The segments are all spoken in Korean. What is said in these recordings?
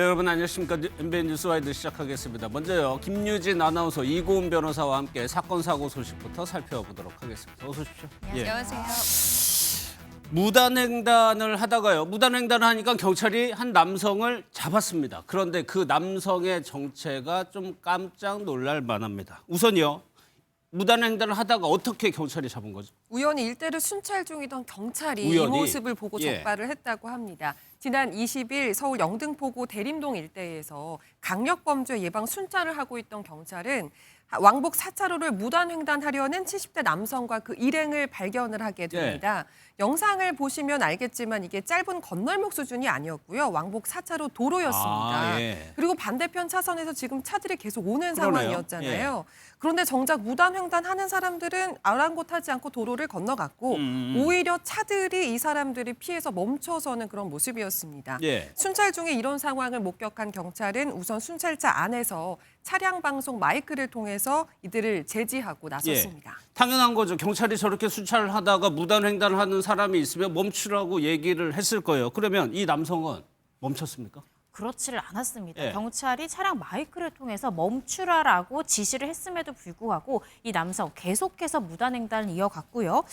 네, 여러분 안녕하십니까. MBN 뉴스와이드 시작하겠습니다. 먼저요, 김유진 아나운서, 이고은 변호사와 함께 사건 사고 소식부터 살펴보도록 하겠습니다. 어서 오십시오. 안녕하세요. 무단횡단을 하다가요. 무단횡단을 하니까 경찰이 한 남성을 잡았습니다. 그런데 그 남성의 정체가 좀 깜짝 놀랄 만합니다. 우선요, 무단횡단을 하다가 어떻게 경찰이 잡은 거죠? 우연히 일대를 순찰 중이던 경찰이 우연히? 이 모습을 보고 예. 적발을 했다고 합니다. 지난 20일 서울 영등포구 대림동 일대에서 강력범죄 예방 순찰을 하고 있던 경찰은 왕복 4차로를 무단횡단하려는 70대 남성과 그 일행을 발견을 하게 됩니다. 영상을 보시면 알겠지만 이게 짧은 건널목 수준이 아니었고요. 왕복 4차로 도로였습니다. 예. 그리고 반대편 차선에서 지금 차들이 계속 오는 그러네요. 상황이었잖아요. 그런데 정작 무단횡단하는 사람들은 아랑곳하지 않고 도로를 건너갔고 오히려 차들이 이 사람들이 피해서 멈춰서는 그런 모습이었습니다. 예. 순찰 중에 이런 상황을 목격한 경찰은 우선 순찰차 안에서 차량 방송 마이크를 통해서 이들을 제지하고 나섰습니다. 당연한 거죠. 경찰이 저렇게 순찰을 하다가 무단횡단을 하는 사람이 있으면 멈추라고 얘기를 했을 거예요. 그러면 이 남성은 멈췄습니까? 그렇지를 않았습니다. 예. 경찰이 차량 마이크를 통해서 멈추라라고 지시를 했음에도 불구하고 이 남성 계속해서 무단횡단을 이어갔고요.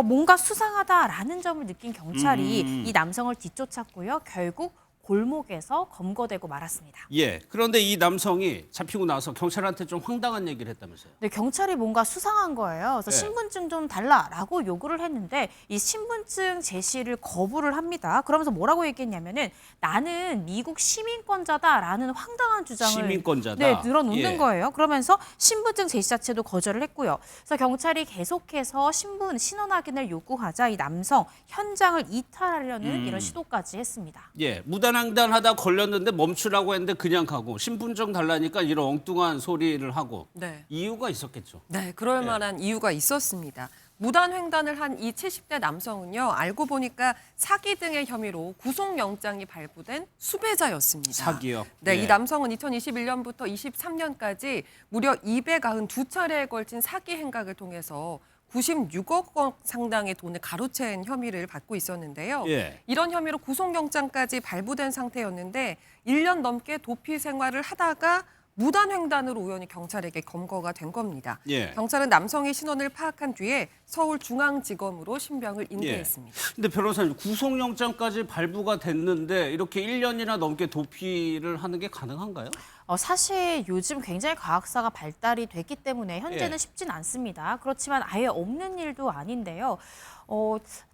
뭔가 수상하다라는 점을 느낀 경찰이 이 남성을 뒤쫓았고요. 결국 골목에서 검거되고 말았습니다. 예. 그런데 이 남성이 잡히고 나서 경찰한테 좀 황당한 얘기를 했다면서요. 네, 경찰이 뭔가 수상한 거예요. 그래서 네. 신분증 좀 달라라고 요구를 했는데 이 신분증 제시를 거부를 합니다. 그러면서 뭐라고 얘기했냐면은 나는 미국 시민권자다라는 황당한 주장을 시민권자다. 네, 늘어놓는 예. 거예요. 그러면서 신분증 제시 자체도 거절을 했고요. 그래서 경찰이 계속해서 신원 확인을 요구하자 이 남성 현장을 이탈하려는 이런 시도까지 했습니다. 예. 무단횡단하다 걸렸는데 멈추라고 했는데 그냥 가고 신분증 달라니까 이런 엉뚱한 소리를 하고 네. 이유가 있었겠죠. 네, 그럴 예. 만한 이유가 있었습니다. 무단횡단을 한 이 70대 남성은요, 알고 보니까 사기 등의 혐의로 구속영장이 발부된 수배자였습니다. 사기요. 네, 예. 이 남성은 2021년부터 23년까지 무려 292차례에 걸친 사기 행각을 통해서 96억 원 상당의 돈을 가로챈 혐의를 받고 있었는데요. 예. 이런 혐의로 구속영장까지 발부된 상태였는데 1년 넘게 도피 생활을 하다가 무단횡단으로 우연히 경찰에게 검거가 된 겁니다. 예. 경찰은 남성의 신원을 파악한 뒤에 서울중앙지검으로 신병을 인계했습니다. 근데 변호사님, 구속영장까지 발부가 됐는데 이렇게 1년이나 넘게 도피를 하는 게 가능한가요? 사실 요즘 굉장히 과학사가 발달이 됐기 때문에 현재는 예. 쉽진 않습니다. 그렇지만 아예 없는 일도 아닌데요.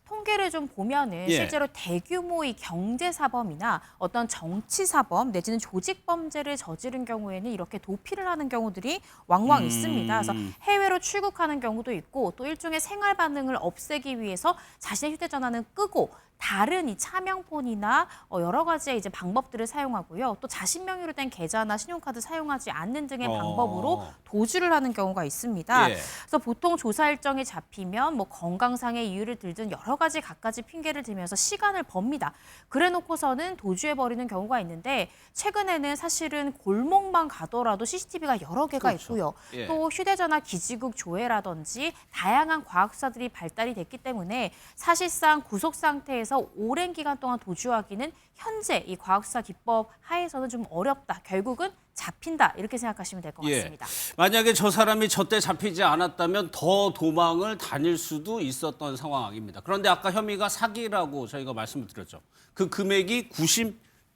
통계를 좀 보면은 예. 실제로 대규모의 경제사범이나 어떤 정치사범 내지는 조직범죄를 저지른 경우에는 이렇게 도피를 하는 경우들이 왕왕 있습니다. 그래서 해외로 출국하는 경우도 있고 또 일종의 생활 반응을 없애기 위해서 자신의 휴대전화는 끄고 다른 이 차명폰이나 여러 가지의 이제 방법들을 사용하고요. 또 자신 명의로 된 계좌나 신용카드 사용하지 않는 등의 방법으로 도주를 하는 경우가 있습니다. 예. 그래서 보통 조사 일정이 잡히면 뭐 건강상의 이유를 들든 여러 가지 갖가지 핑계를 대면서 시간을 법니다. 그래놓고서는 도주해버리는 경우가 있는데 최근에는 사실은 골목만 가더라도 CCTV가 여러 개가 그렇죠. 있고요. 예. 또 휴대전화 기지국 조회라든지 다양한 과학사들이 발달이 됐기 때문에 사실상 구속 상태에서 오랜 기간 동안 도주하기는 현재 이 과학사 기법 하에서는 좀 어렵다. 결국은 잡힌다. 이렇게 생각하시면 될 것 같습니다. 만약에 저 사람이 저때 잡히지 않았다면 더 도망을 다닐 수도 있었던 상황입니다. 그런데 아까 혐의가 사기라고 저희가 말씀을 드렸죠. 그 금액이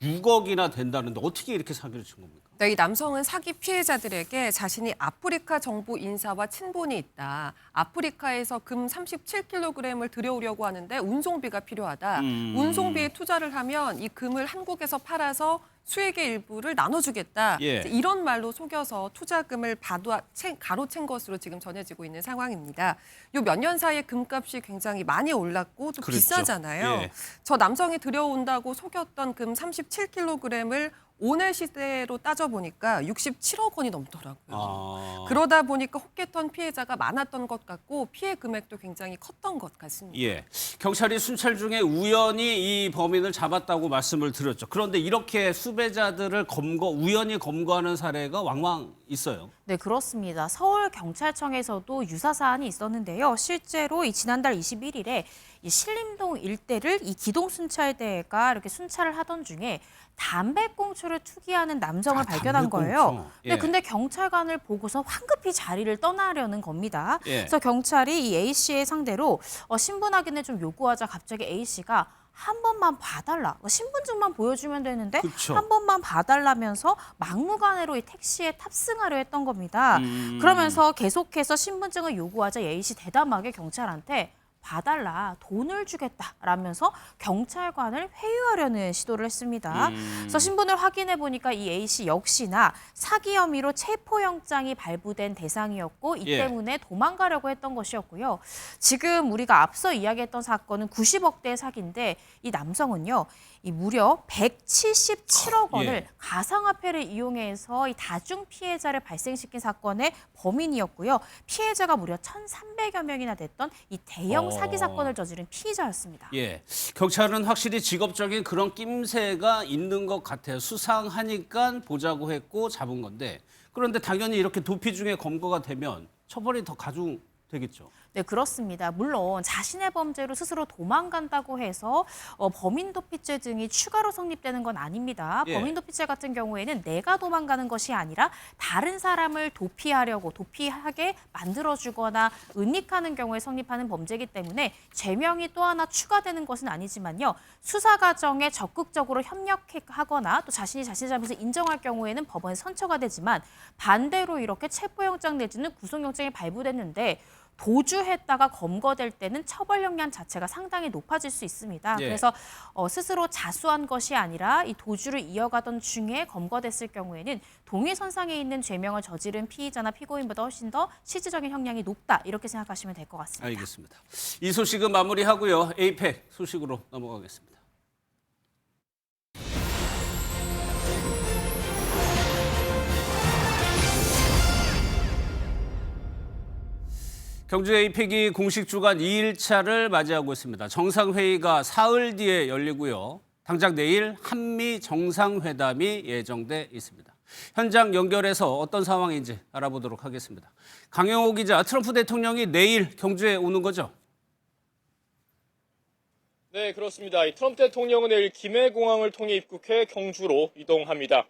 96억이나 된다는데 어떻게 이렇게 사기를 친 겁니까? 네, 이 남성은 사기 피해자들에게 자신이 아프리카 정부 인사와 친분이 있다. 아프리카에서 금 37kg을 들여오려고 하는데 운송비가 필요하다. 운송비에 투자를 하면 이 금을 한국에서 팔아서 수익의 일부를 나눠주겠다. 예. 이런 말로 속여서 투자금을 가로챈 것으로 지금 전해지고 있는 상황입니다. 요 몇 년 사이에 금값이 굉장히 많이 올랐고 또 그랬죠. 비싸잖아요. 예. 저 남성이 들여온다고 속였던 금 37kg을 오늘 시대로 따져보니까 67억 원이 넘더라고요. 그러다 보니까 혹했던 피해자가 많았던 것 같고 피해 금액도 굉장히 컸던 것 같습니다. 예. 경찰이 순찰 중에 우연히 이 범인을 잡았다고 말씀을 드렸죠. 그런데 이렇게 수배자들을 우연히 검거하는 사례가 왕왕 있어요. 네, 그렇습니다. 서울경찰청에서도 유사 사안이 있었는데요. 실제로 지난달 21일에 이 신림동 일대를 이 기동순찰대가 이렇게 순찰을 하던 중에 담배꽁초를 투기하는 남성을 발견한 거예요. 예. 근데 경찰관을 보고서 황급히 자리를 떠나려는 겁니다. 예. 그래서 경찰이 이 A 씨의 상대로 신분 확인을 좀 요구하자 갑자기 A 씨가 한 번만 봐달라. 신분증만 보여주면 되는데 그쵸. 한 번만 봐달라면서 막무가내로 이 택시에 탑승하려 했던 겁니다. 그러면서 계속해서 신분증을 요구하자 A 씨 대담하게 경찰한테 봐달라, 돈을 주겠다라면서 경찰관을 회유하려는 시도를 했습니다. 그래서 신분을 확인해 보니까 이 A 씨 역시나 사기 혐의로 체포영장이 발부된 대상이었고 이 예. 때문에 도망가려고 했던 것이었고요. 지금 우리가 앞서 이야기했던 사건은 90억대의 사기인데 이 남성은요. 이 무려 177억 원을 예. 가상화폐를 이용해서 이 다중 피해자를 발생시킨 사건의 범인이었고요. 피해자가 무려 1,300여 명이나 됐던 이 대형 사기 사건을 저지른 피의자였습니다. 예, 경찰은 확실히 직업적인 그런 낌새가 있는 것 같아요. 수상하니까 보자고 했고 잡은 건데 그런데 당연히 이렇게 도피 중에 검거가 되면 처벌이 더 가중되겠죠. 네, 그렇습니다. 물론 자신의 범죄로 스스로 도망간다고 해서 범인도피죄 등이 추가로 성립되는 건 아닙니다. 예. 범인도피죄 같은 경우에는 내가 도망가는 것이 아니라 다른 사람을 도피하게 만들어주거나 은닉하는 경우에 성립하는 범죄이기 때문에 죄명이 또 하나 추가되는 것은 아니지만요. 수사 과정에 적극적으로 협력하거나 또 자신이 자신의 잘못을 인정할 경우에는 법원에 선처가 되지만 반대로 이렇게 체포영장 내지는 구속영장이 발부됐는데 도주했다가 검거될 때는 처벌 형량 자체가 상당히 높아질 수 있습니다. 예. 그래서 스스로 자수한 것이 아니라 이 도주를 이어가던 중에 검거됐을 경우에는 동일선상에 있는 죄명을 저지른 피의자나 피고인보다 훨씬 더 실질적인 형량이 높다 이렇게 생각하시면 될 것 같습니다. 알겠습니다. 이 소식은 마무리하고요. 에이펙 소식으로 넘어가겠습니다. 경주 에이펙이 공식 주간 2일차를 맞이하고 있습니다. 정상회의가 사흘 뒤에 열리고요. 당장 내일 한미 정상회담이 예정돼 있습니다. 현장 연결해서 어떤 상황인지 알아보도록 하겠습니다. 강영호 기자, 트럼프 대통령이 내일 경주에 오는 거죠? 네, 그렇습니다. 트럼프 대통령은 내일 김해공항을 통해 입국해 경주로 이동합니다.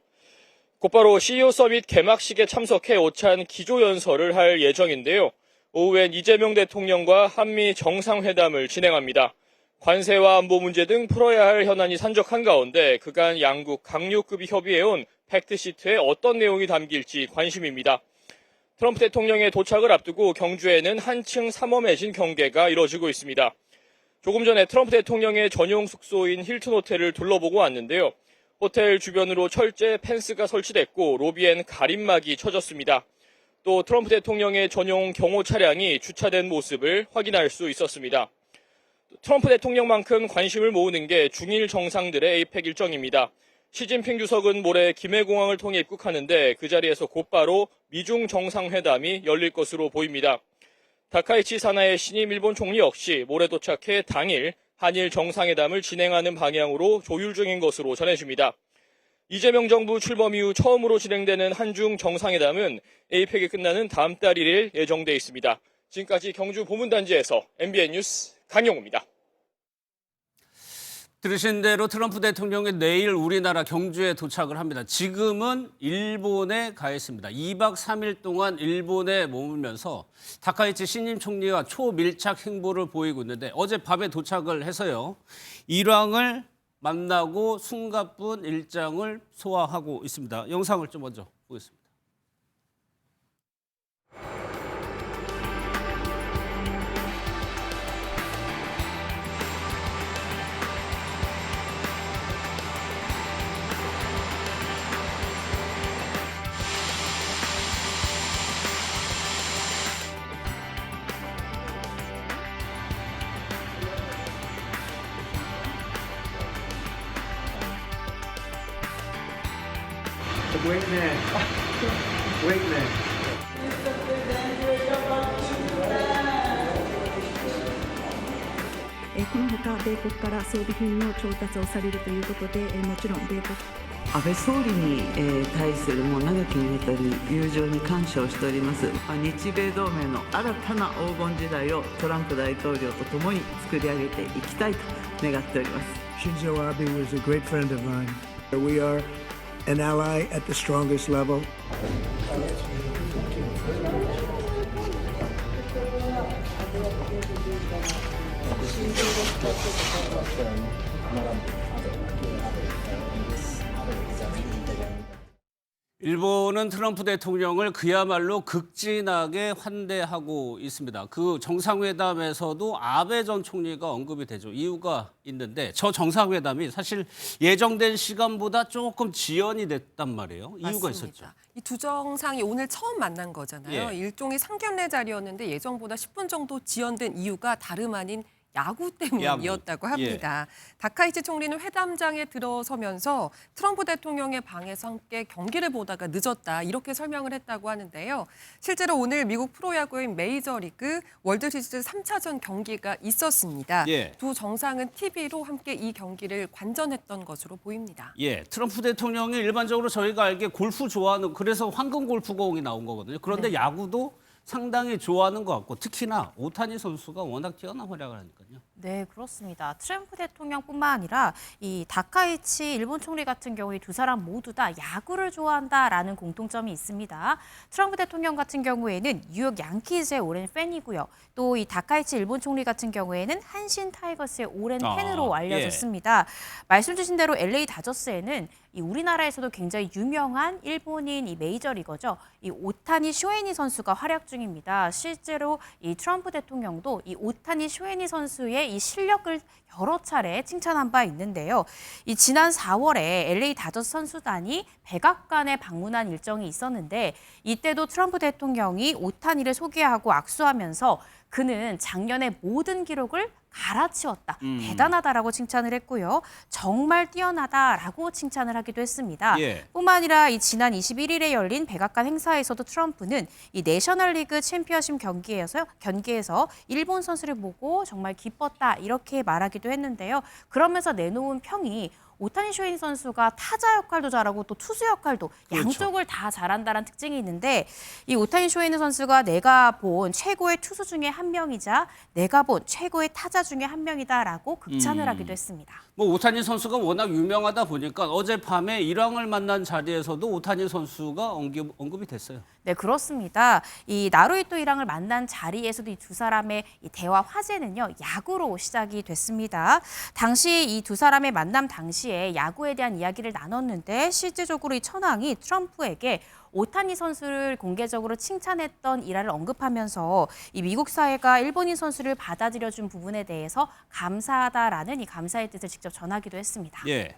곧바로 CEO 서밋 개막식에 참석해 오찬 기조연설을 할 예정인데요. 오후엔 이재명 대통령과 한미 정상회담을 진행합니다. 관세와 안보 문제 등 풀어야 할 현안이 산적한 가운데 그간 양국 강요급이 협의해온 팩트시트에 어떤 내용이 담길지 관심입니다. 트럼프 대통령의 도착을 앞두고 경주에는 한층 삼엄해진 경계가 이뤄지고 있습니다. 조금 전에 트럼프 대통령의 전용 숙소인 힐튼 호텔을 둘러보고 왔는데요. 호텔 주변으로 철제 펜스가 설치됐고 로비엔 가림막이 쳐졌습니다. 또 트럼프 대통령의 전용 경호 차량이 주차된 모습을 확인할 수 있었습니다. 트럼프 대통령만큼 관심을 모으는 게 중일 정상들의 에이펙 일정입니다. 시진핑 주석은 모레 김해공항을 통해 입국하는데 그 자리에서 곧바로 미중 정상회담이 열릴 것으로 보입니다. 다카이치 사나의 신임 일본 총리 역시 모레 도착해 당일 한일 정상회담을 진행하는 방향으로 조율 중인 것으로 전해집니다. 이재명 정부 출범 이후 처음으로 진행되는 한중 정상회담은 에이펙이 끝나는 다음 달 1일 예정돼 있습니다. 지금까지 경주 보문단지에서 MBN 뉴스 강영우입니다. 들으신 대로 트럼프 대통령이 내일 우리나라 경주에 도착을 합니다. 지금은 일본에 가 있습니다. 2박 3일 동안 일본에 머물면서 다카이치 신임 총리와 초밀착 행보를 보이고 있는데 어젯밤에 도착을 해서요. 일왕을 만나고 숨가쁜 일정을 소화하고 있습니다. 영상을 좀 먼저 보겠습니다. Great man. Great man. このほか米国から装備品の調達をされるということで、もちろん米国安倍総理に、対するもう長きにわたる友情に感謝をしております。日米同盟の新たな黄金時代をトランプ大統領とともに作り上げていきたいと願っております。 Shinzo Abe was a great friend of mine. We are an ally at the strongest level. 일본은 트럼프 대통령을 그야말로 극진하게 환대하고 있습니다. 그 정상회담에서도 아베 전 총리가 언급이 되죠. 이유가 있는데 저 정상회담이 사실 예정된 시간보다 조금 지연이 됐단 말이에요. 이유가 있었죠. 이 두 정상이 오늘 처음 만난 거잖아요. 예. 일종의 상견례 자리였는데 예정보다 10분 정도 지연된 이유가 다름 아닌 야구 때문이었다고 합니다. 다카이치 총리는 회담장에 들어서면서 트럼프 대통령의 방에서 함께 경기를 보다가 늦었다 이렇게 설명을 했다고 하는데요. 실제로 오늘 미국 프로야구인 메이저리그 월드시리즈 3차전 경기가 있었습니다. 예. 두 정상은 TV로 함께 이 경기를 관전했던 것으로 보입니다. 예, 트럼프 대통령이 일반적으로 저희가 알기에 골프 좋아하는 그래서 황금 골프공이 나온 거거든요. 그런데 야구도 상당히 좋아하는 것 같고 특히나 오타니 선수가 워낙 뛰어난 활약을 하니까요. 네, 그렇습니다. 트럼프 대통령뿐만 아니라 이 다카이치 일본 총리 같은 경우 이 두 사람 모두 다 야구를 좋아한다라는 공통점이 있습니다. 트럼프 대통령 같은 경우에는 뉴욕 양키즈의 오랜 팬이고요. 또 이 다카이치 일본 총리 같은 경우에는 한신 타이거스의 오랜 팬으로 알려졌습니다. 말씀 주신 대로 LA 다저스에는 이 우리나라에서도 굉장히 유명한 일본인 이 메이저리거죠. 이 오타니 쇼헤니 선수가 활약 중입니다. 실제로 이 트럼프 대통령도 이 오타니 쇼헤니 선수의 이 실력을 여러 차례 칭찬한 바 있는데요. 이 지난 4월에 LA 다저스 선수단이 백악관에 방문한 일정이 있었는데 이때도 트럼프 대통령이 오타니를 소개하고 악수하면서 그는 작년의 모든 기록을 갈아치웠다. 대단하다라고 칭찬을 했고요. 정말 뛰어나다라고 칭찬을 하기도 했습니다. 예. 뿐만 아니라 이 지난 21일에 열린 백악관 행사에서도 트럼프는 이 내셔널리그 챔피언십 경기에서 일본 선수를 보고 정말 기뻤다 이렇게 말하기도 했는데요. 그러면서 내놓은 평이 오타니 쇼헤니 선수가 타자 역할도 잘하고 또 투수 역할도 그렇죠. 양쪽을 다 잘한다는 특징이 있는데 이 오타니 쇼헤니 선수가 내가 본 최고의 투수 중에 한 명이자 내가 본 최고의 타자 중에 한 명이다라고 극찬을 하기도 했습니다. 뭐 오타니 선수가 워낙 유명하다 보니까 어젯밤에 일왕을 만난 자리에서도 오타니 선수가 언급이 됐어요. 네, 그렇습니다. 이 나루히토 일왕을 만난 자리에서도 이 두 사람의 이 대화 화제는요, 야구로 시작이 됐습니다. 당시 이 두 사람의 만남 당시에 야구에 대한 이야기를 나눴는데 실제적으로 이 천황이 트럼프에게 오타니 선수를 공개적으로 칭찬했던 일화를 언급하면서 이 미국 사회가 일본인 선수를 받아들여준 부분에 대해서 감사하다라는 이 감사의 뜻을 직접 전하기도 했습니다. 예.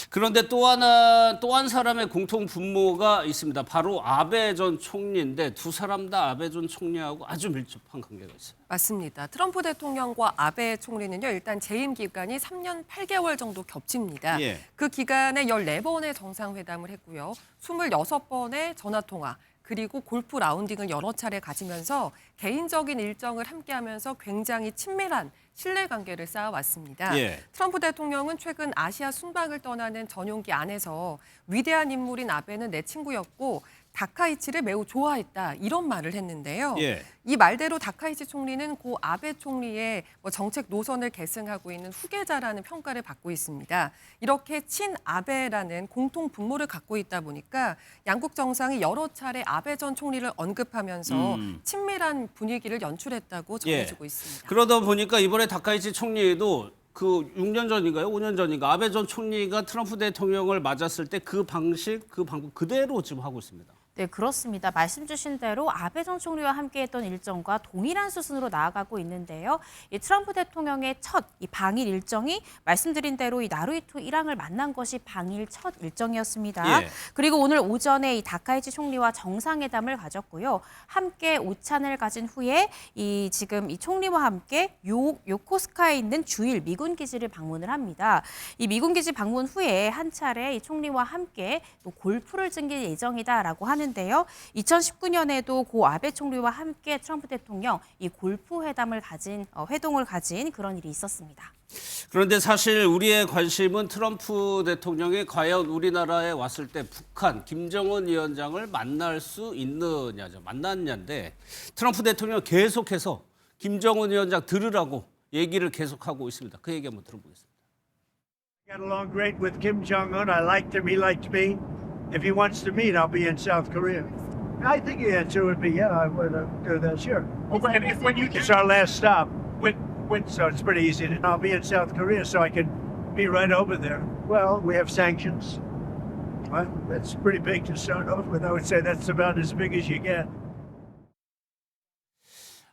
그런데 또 한 사람의 공통 분모가 있습니다. 바로 아베 전 총리인데 두 사람 다 아베 전 총리하고 아주 밀접한 관계가 있어요. 맞습니다. 트럼프 대통령과 아베 총리는요. 일단 재임 기간이 3년 8개월 정도 겹칩니다. 예. 그 기간에 14번의 정상회담을 했고요. 26번의 전화통화 그리고 골프 라운딩을 여러 차례 가지면서 개인적인 일정을 함께하면서 굉장히 친밀한 신뢰관계를 쌓아왔습니다. 예. 트럼프 대통령은 최근 아시아 순방을 떠나는 전용기 안에서 위대한 인물인 아베는 내 친구였고 다카이치를 매우 좋아했다 이런 말을 했는데요. 예. 이 말대로 다카이치 총리는 고 아베 총리의 정책 노선을 계승하고 있는 후계자라는 평가를 받고 있습니다. 이렇게 친아베라는 공통 분모를 갖고 있다 보니까 양국 정상이 여러 차례 아베 전 총리를 언급하면서 친밀한 분위기를 연출했다고 전해지고 있습니다. 그러다 보니까 이번에 다카이치 총리도 그 6년 전인가요? 5년 전인가 아베 전 총리가 트럼프 대통령을 맞았을 때 그 방법 그대로 지금 하고 있습니다. 네, 그렇습니다. 말씀 주신 대로 아베 전 총리와 함께했던 일정과 동일한 수순으로 나아가고 있는데요. 이 트럼프 대통령의 첫 이 방일 일정이 말씀드린 대로 이 나루히토 일왕을 만난 것이 방일 첫 일정이었습니다. 예. 그리고 오늘 오전에 이 다카이치 총리와 정상회담을 가졌고요. 함께 오찬을 가진 후에 지금 이 총리와 함께 요코스카에 있는 주일 미군 기지를 방문을 합니다. 이 미군 기지 방문 후에 한 차례 이 총리와 함께 또 골프를 즐길 예정이다라고 하는. 하는데요. 2019년에도 고 아베 총리와 함께 트럼프 대통령 이 골프 회담을 회동을 가진 그런 일이 있었습니다. 그런데 사실 우리의 관심은 트럼프 대통령이 과연 우리나라에 왔을 때 북한 김정은 위원장을 만날 수 있느냐죠. 만났냐인데 트럼프 대통령은 계속해서 김정은 위원장 들으라고 얘기를 계속하고 있습니다. 그 얘기 한번 들어보겠습니다. Got along great with Kim Jong-un. I liked him. He liked me. If he wants to meet, I'll be in South Korea. I think the answer would be, yeah, I would do that, sure. It's our last stop. So it's pretty easy. I'll be in South Korea, so I can be right over there. Well, we have sanctions. Well, that's pretty big to start off with. I would say that's about as big as you get.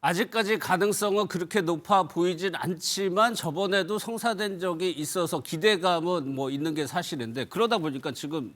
아직까지 가능성은 그렇게 높아 보이진 않지만 저번에도 성사된 적이 있어서 기대감은 뭐 있는 게 사실인데 그러다 보니까 지금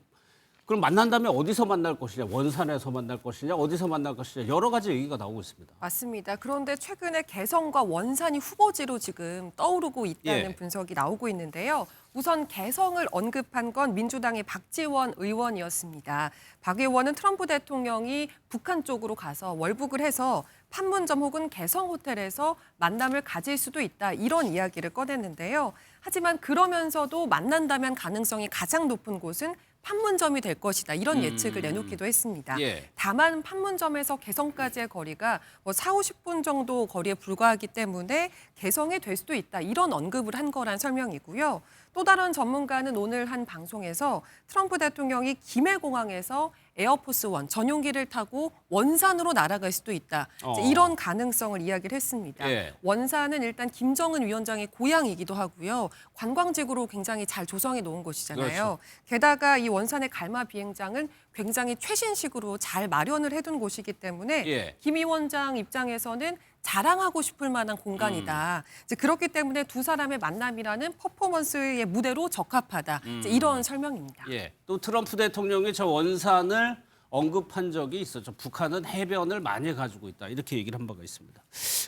그럼 만난다면 어디서 만날 것이냐, 원산에서 만날 것이냐, 어디서 만날 것이냐 여러 가지 얘기가 나오고 있습니다. 맞습니다. 그런데 최근에 개성과 원산이 후보지로 지금 떠오르고 있다는 예. 분석이 나오고 있는데요. 우선 개성을 언급한 건 민주당의 박지원 의원이었습니다. 박 의원은 트럼프 대통령이 북한 쪽으로 가서 월북을 해서 판문점 혹은 개성 호텔에서 만남을 가질 수도 있다 이런 이야기를 꺼냈는데요. 하지만 그러면서도 만난다면 가능성이 가장 높은 곳은 판문점이 될 것이다 이런 예측을 내놓기도 했습니다. 예. 다만 판문점에서 개성까지의 거리가 뭐 40-50분 정도 거리에 불과하기 때문에 개성이 될 수도 있다 이런 언급을 한 거란 설명이고요. 또 다른 전문가는 오늘 한 방송에서 트럼프 대통령이 김해공항에서 에어포스 원 전용기를 타고 원산으로 날아갈 수도 있다. 이제 이런 가능성을 이야기를 했습니다. 예. 원산은 일단 김정은 위원장의 고향이기도 하고요. 관광지구로 굉장히 잘 조성해 놓은 곳이잖아요. 그렇죠. 게다가 이 원산의 갈마 비행장은 굉장히 최신식으로 잘 마련을 해둔 곳이기 때문에 예. 김 위원장 입장에서는 자랑하고 싶을 만한 공간이다. 이제 그렇기 때문에 두 사람의 만남이라는 퍼포먼스의 무대로 적합하다. 이제 이런 설명입니다. 예. 또 트럼프 대통령이 저 원산을 언급한 적이 있었죠. 북한은 해변을 많이 가지고 있다. 이렇게 얘기를 한 바가 있습니다.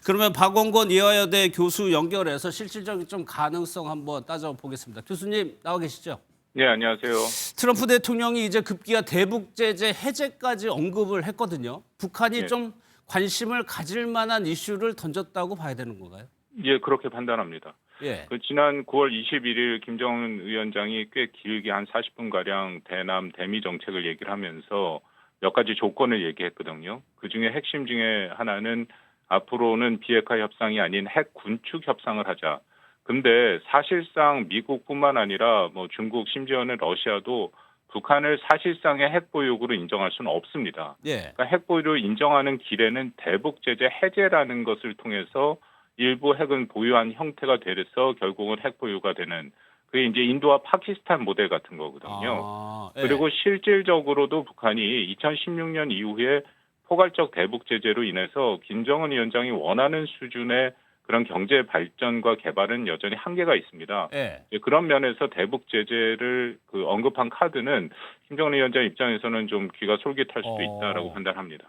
그러면 박원권 이화여대 교수 연결해서 실질적인 좀 가능성 한번 따져보겠습니다. 교수님 나와 계시죠? 네, 안녕하세요. 트럼프 대통령이 이제 급기야 대북 제재 해제까지 언급을 했거든요. 북한이 네. 좀 관심을 가질 만한 이슈를 던졌다고 봐야 되는 건가요? 예, 그렇게 판단합니다. 예. 지난 9월 21일 김정은 위원장이 꽤 길게 한 40분가량 대남 대미 정책을 얘기를 하면서 몇 가지 조건을 얘기했거든요. 그중에 핵심 중에 하나는 앞으로는 비핵화 협상이 아닌 핵 군축 협상을 하자. 근데 사실상 미국뿐만 아니라 뭐 중국 심지어는 러시아도 북한을 사실상의 핵 보유국으로 인정할 수는 없습니다. 예. 그러니까 핵 보유를 인정하는 길에는 대북 제재 해제라는 것을 통해서 일부 핵은 보유한 형태가 돼서 결국은 핵 보유가 되는 그게 이제 인도와 파키스탄 모델 같은 거거든요. 아, 예. 그리고 실질적으로도 북한이 2016년 이후에 포괄적 대북 제재로 인해서 김정은 위원장이 원하는 수준의 그런 경제 발전과 개발은 여전히 한계가 있습니다. 예. 그런 면에서 대북 제재를 언급한 카드는 김정은 위원장 입장에서는 좀 귀가 솔깃할 수도 있다라고 판단합니다.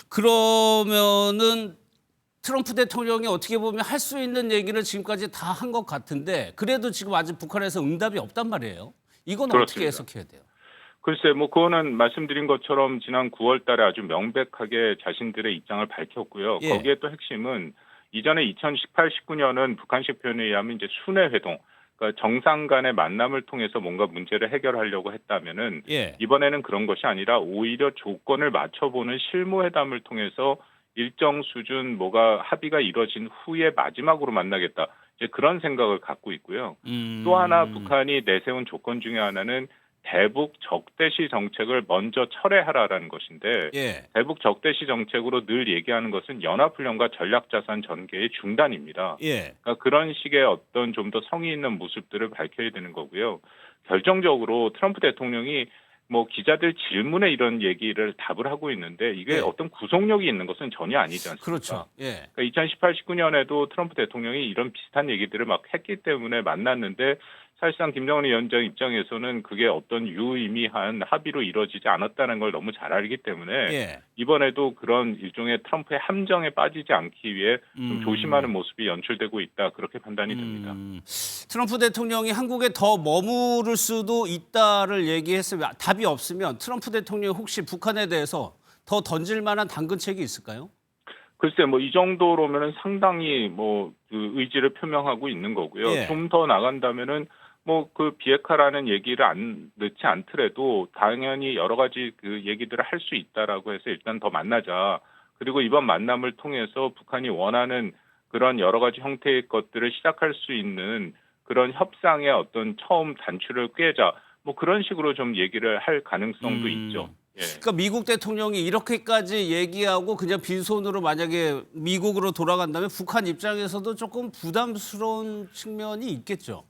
그러면은 트럼프 대통령이 어떻게 보면 할 수 있는 얘기를 지금까지 다 한 것 같은데 그래도 지금 아직 북한에서 응답이 없단 말이에요. 이건 어떻게 그렇습니다. 해석해야 돼요? 글쎄, 뭐 그거는 말씀드린 것처럼 지난 9월 달에 아주 명백하게 자신들의 입장을 밝혔고요. 예. 거기에 또 핵심은 이전에 2018, 19년은 북한식 표현에 의하면 이제 순회 회동, 그러니까 정상 간의 만남을 통해서 뭔가 문제를 해결하려고 했다면은 예. 이번에는 그런 것이 아니라 오히려 조건을 맞춰보는 실무 회담을 통해서 일정 수준 뭐가 합의가 이뤄진 후에 마지막으로 만나겠다. 이제 그런 생각을 갖고 있고요. 또 하나 북한이 내세운 조건 중에 하나는 대북 적대시 정책을 먼저 철회하라라는 것인데 예. 대북 적대시 정책으로 늘 얘기하는 것은 연합훈련과 전략자산 전개의 중단입니다. 예. 그러니까 그런 식의 어떤 좀 더 성의 있는 모습들을 밝혀야 되는 거고요. 결정적으로 트럼프 대통령이 뭐 기자들 질문에 이런 얘기를 답을 하고 있는데 이게 네. 어떤 구속력이 있는 것은 전혀 아니지 않습니까? 그렇죠. 예. 그러니까 2018, 19년에도 트럼프 대통령이 이런 비슷한 얘기들을 막 했기 때문에 만났는데 사실상 김정은 위원장 입장에서는 그게 어떤 유의미한 합의로 이루어지지 않았다는 걸 너무 잘 알기 때문에 예. 이번에도 그런 일종의 트럼프의 함정에 빠지지 않기 위해 좀 조심하는 모습이 연출되고 있다. 그렇게 판단이 됩니다. 트럼프 대통령이 한국에 더 머무를 수도 있다를 얘기했으면 답이 없으면 트럼프 대통령이 혹시 북한에 대해서 더 던질 만한 당근책이 있을까요? 글쎄 뭐 이 정도로면은 상당히 뭐 그 의지를 표명하고 있는 거고요. 예. 좀 더 나간다면은 뭐 그 비핵화라는 얘기를 넣지 않더라도 당연히 여러 가지 그 얘기들을 할 수 있다라고 해서 일단 더 만나자. 그리고 이번 만남을 통해서 북한이 원하는 그런 여러 가지 형태의 것들을 시작할 수 있는 그런 협상의 어떤 처음 단추를 꿰자. 뭐 그런 식으로 좀 얘기를 할 가능성도 있죠. 예. 그러니까 미국 대통령이 이렇게까지 얘기하고 그냥 빈손으로 만약에 미국으로 돌아간다면 북한 입장에서도 조금 부담스러운 측면이 있겠죠.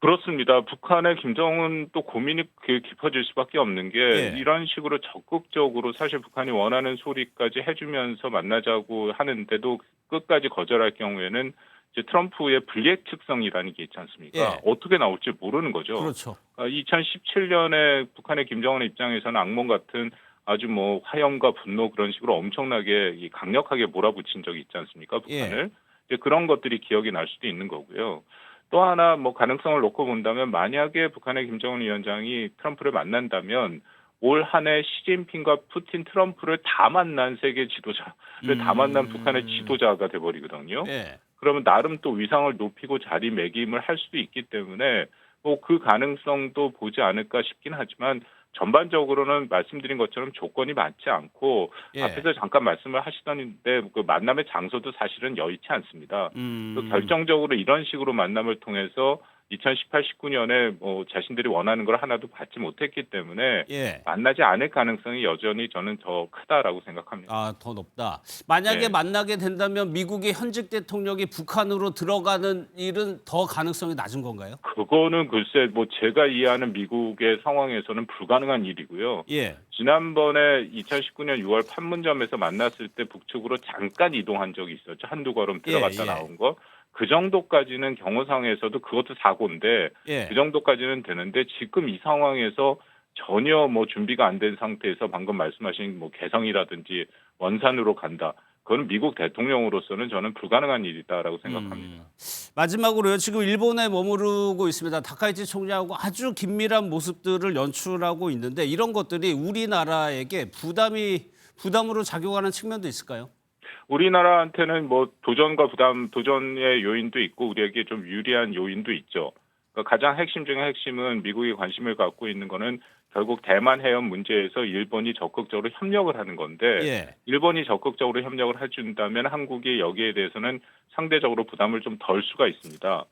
그렇습니다. 북한의 김정은 또 고민이 깊어질 수밖에 없는 게 예. 이런 식으로 적극적으로 사실 북한이 원하는 소리까지 해주면서 만나자고 하는데도 끝까지 거절할 경우에는 이제 트럼프의 불예측성이라는 게 있지 않습니까? 예. 어떻게 나올지 모르는 거죠. 그렇죠. 2017년에 북한의 김정은 입장에서는 악몽 같은 아주 뭐 화염과 분노 그런 식으로 엄청나게 강력하게 몰아붙인 적이 있지 않습니까? 북한을. 이제 그런 것들이 기억이 날 수도 있는 거고요. 또 하나 뭐 가능성을 놓고 본다면 만약에 북한의 김정은 위원장이 트럼프를 만난다면 올 한 해 시진핑과 푸틴, 트럼프를 다 만난 세계 지도자를 다 만난 북한의 지도자가 돼버리거든요. 예. 그러면 나름 또 위상을 높이고 자리매김을 할 수도 있기 때문에 뭐 그 가능성도 보지 않을까 싶긴 하지만 전반적으로는 말씀드린 것처럼 조건이 맞지 않고 예. 앞에서 잠깐 말씀을 하시던데 그 만남의 장소도 사실은 여의치 않습니다. 또 결정적으로 이런 식으로 만남을 통해서 2018, 19년에 뭐 자신들이 원하는 걸 하나도 받지 못했기 때문에 예. 만나지 않을 가능성이 여전히 저는 더 크다라고 생각합니다. 아, 더 높다. 만약에 네. 만나게 된다면 미국의 현직 대통령이 북한으로 들어가는 일은 더 가능성이 낮은 건가요? 그거는 글쎄 뭐 제가 이해하는 미국의 상황에서는 불가능한 일이고요. 예. 지난번에 2019년 6월 판문점에서 만났을 때 북측으로 잠깐 이동한 적이 있었죠. 한두 걸음 들어갔다 예. 나온 거. 그 정도까지는 경호상에서도 그것도 사고인데 예. 그 정도까지는 되는데 지금 이 상황에서 전혀 뭐 준비가 안 된 상태에서 방금 말씀하신 뭐 개성이라든지 원산으로 간다. 그건 미국 대통령으로서는 저는 불가능한 일이다라고 생각합니다. 마지막으로요. 지금 일본에 머무르고 있습니다. 다카이치 총리하고 아주 긴밀한 모습들을 연출하고 있는데 이런 것들이 우리나라에게 부담으로 작용하는 측면도 있을까요? 우리나라한테는 뭐 도전과 부담, 도전의 요인도 있고 우리에게 좀 유리한 요인도 있죠. 그러니까 가장 핵심 중에 핵심은 미국이 관심을 갖고 있는 거는 결국 대만 해협 문제에서 일본이 적극적으로 협력을 하는 건데 예. 일본이 적극적으로 협력을 해준다면 한국이 여기에 대해서는 상대적으로 부담을 좀 덜 수가 있습니다.